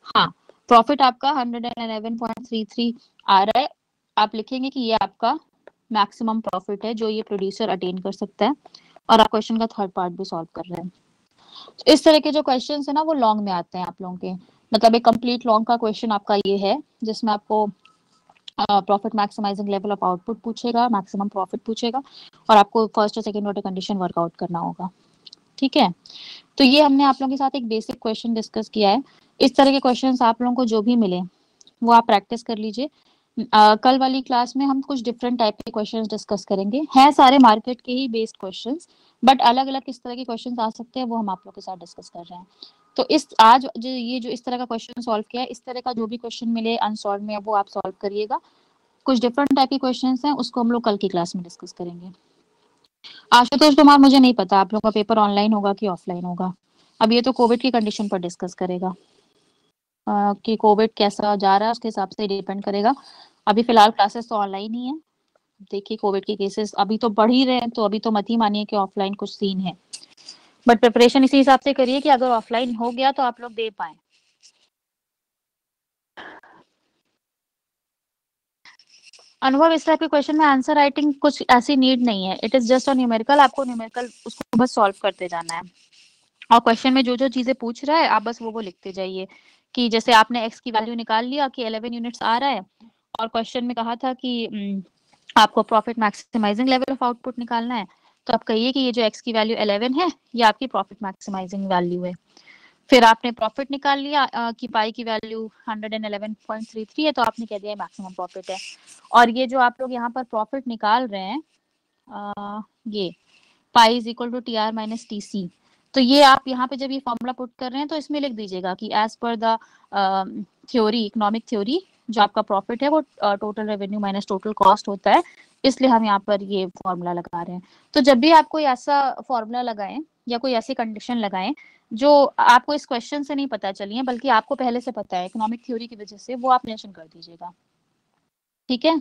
हाँ, प्रॉफिट आपका 111.33 आ रहा है। आप लिखेंगे कि ये आपका मैक्सिमम प्रॉफिट है जो ये प्रोड्यूसर अटेन कर सकता है, और आप क्वेश्चन का थर्ड पार्ट भी सॉल्व कर रहे हैं। तो इस तरह के जो क्वेश्चन है ना, वो लॉन्ग में आते हैं आप लोगों के, मतलब एक कंप्लीट लॉन्ग का क्वेश्चन आपका ये है जिसमें आपको profit maximising level of output पूछेगा, मैक्सिमम प्रॉफिट पूछेगा, और आपको फर्स्ट और सेकंड ऑर्डर कंडीशन वर्कआउट करना होगा। ठीक है, तो ये हमने आप लोगों के साथ एक बेसिक क्वेश्चन डिस्कस किया है। इस तरह के क्वेश्चंस आप लोगों को जो भी मिले वो आप प्रैक्टिस कर लीजिए। कल वाली क्लास में हम कुछ डिफरेंट टाइप के क्वेश्चंस डिस्कस करेंगे, हैं सारे मार्केट के ही बेस्ड क्वेश्चंस, बट अलग अलग किस तरह के क्वेश्चंस आ सकते हैं वो हम आप लोग के साथ डिस्कस कर रहे हैं। तो इस आज जो ये जो इस तरह का क्वेश्चन सॉल्व किया है, इस तरह का जो भी क्वेश्चन मिले अनसॉल्व में वो आप सॉल्व करिएगा। कुछ डिफरेंट टाइप के क्वेश्चंस हैं, उसको हम लोग कल की क्लास में डिस्कस करेंगे। आशुतोष कुमार, मुझे नहीं पता आप लोग का पेपर ऑनलाइन होगा कि ऑफलाइन होगा। अब ये तो कोविड की कंडीशन पर डिस्कस करेगा कि कोविड कैसा जा रहा है, उसके हिसाब से डिपेंड करेगा। अभी फिलहाल क्लासेस तो ऑनलाइन ही है। देखिए कोविड के केसेस अभी तो बढ़ ही रहे हैं, तो अभी तो मत ही मानिए कि ऑफलाइन कुछ सीन है, बट प्रिपरेशन इसी हिसाब से करिए कि अगर ऑफलाइन हो गया तो आप लोग दे पाए। अनुभव, इस टाइप के क्वेश्चन में आंसर राइटिंग कुछ ऐसी नीड नहीं है, it is just a numerical, आपको न्यूमेरिकल उसको बस सॉल्व करते जाना है। और क्वेश्चन में जो जो चीजें पूछ रहा है आप बस वो लिखते जाइए, कि जैसे आपने एक्स की वैल्यू निकाल लिया कि 11 यूनिट्स आ रहा है, और क्वेश्चन में कहा था कि आपको profit maximising level of output निकालना है, तो आप कहिए कि ये जो एक्स की वैल्यू 11 है ये आपकी प्रॉफिट मैक्सिमाइजिंग वैल्यू है। फिर आपने प्रॉफिट निकाल लिया कि पाई की वैल्यू 111.33 है, तो आपने कह दिया मैक्सिमम प्रॉफिट है। और ये जो आप लोग यहाँ पर प्रॉफिट निकाल रहे हैं, ये pi is equal to T R minus T C, तो ये आप यहाँ पे जब ये फॉर्मूला पुट कर रहे हैं तो इसमें लिख दीजिएगा कि as per the theory, economic theory, जो आपका प्रॉफिट है वो total revenue minus total cost होता है, इसलिए हम यहाँ पर ये फॉर्मूला लगा रहे हैं। तो जब भी आप कोई ऐसा फॉर्मूला लगाएं या कोई ऐसी कंडीशन लगाएं जो आपको इस क्वेश्चन से नहीं पता चली है बल्कि आपको पहले से पता है इकोनॉमिक थ्योरी की वजह से, वो आप मेंशन कर दीजिएगा, ठीक है।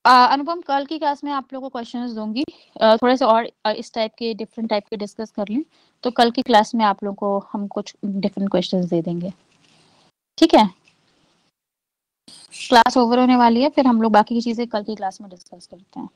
अनुपम, कल की क्लास में आप लोगों को क्वेश्चंस दूंगी, थोड़े से और इस टाइप के डिफरेंट टाइप के डिस्कस कर लें, तो कल की क्लास में आप लोगों को हम कुछ डिफरेंट क्वेश्चंस दे देंगे, ठीक है। क्लास ओवर होने वाली है, फिर हम लोग बाकी की चीजें कल की क्लास में डिस्कस करते हैं।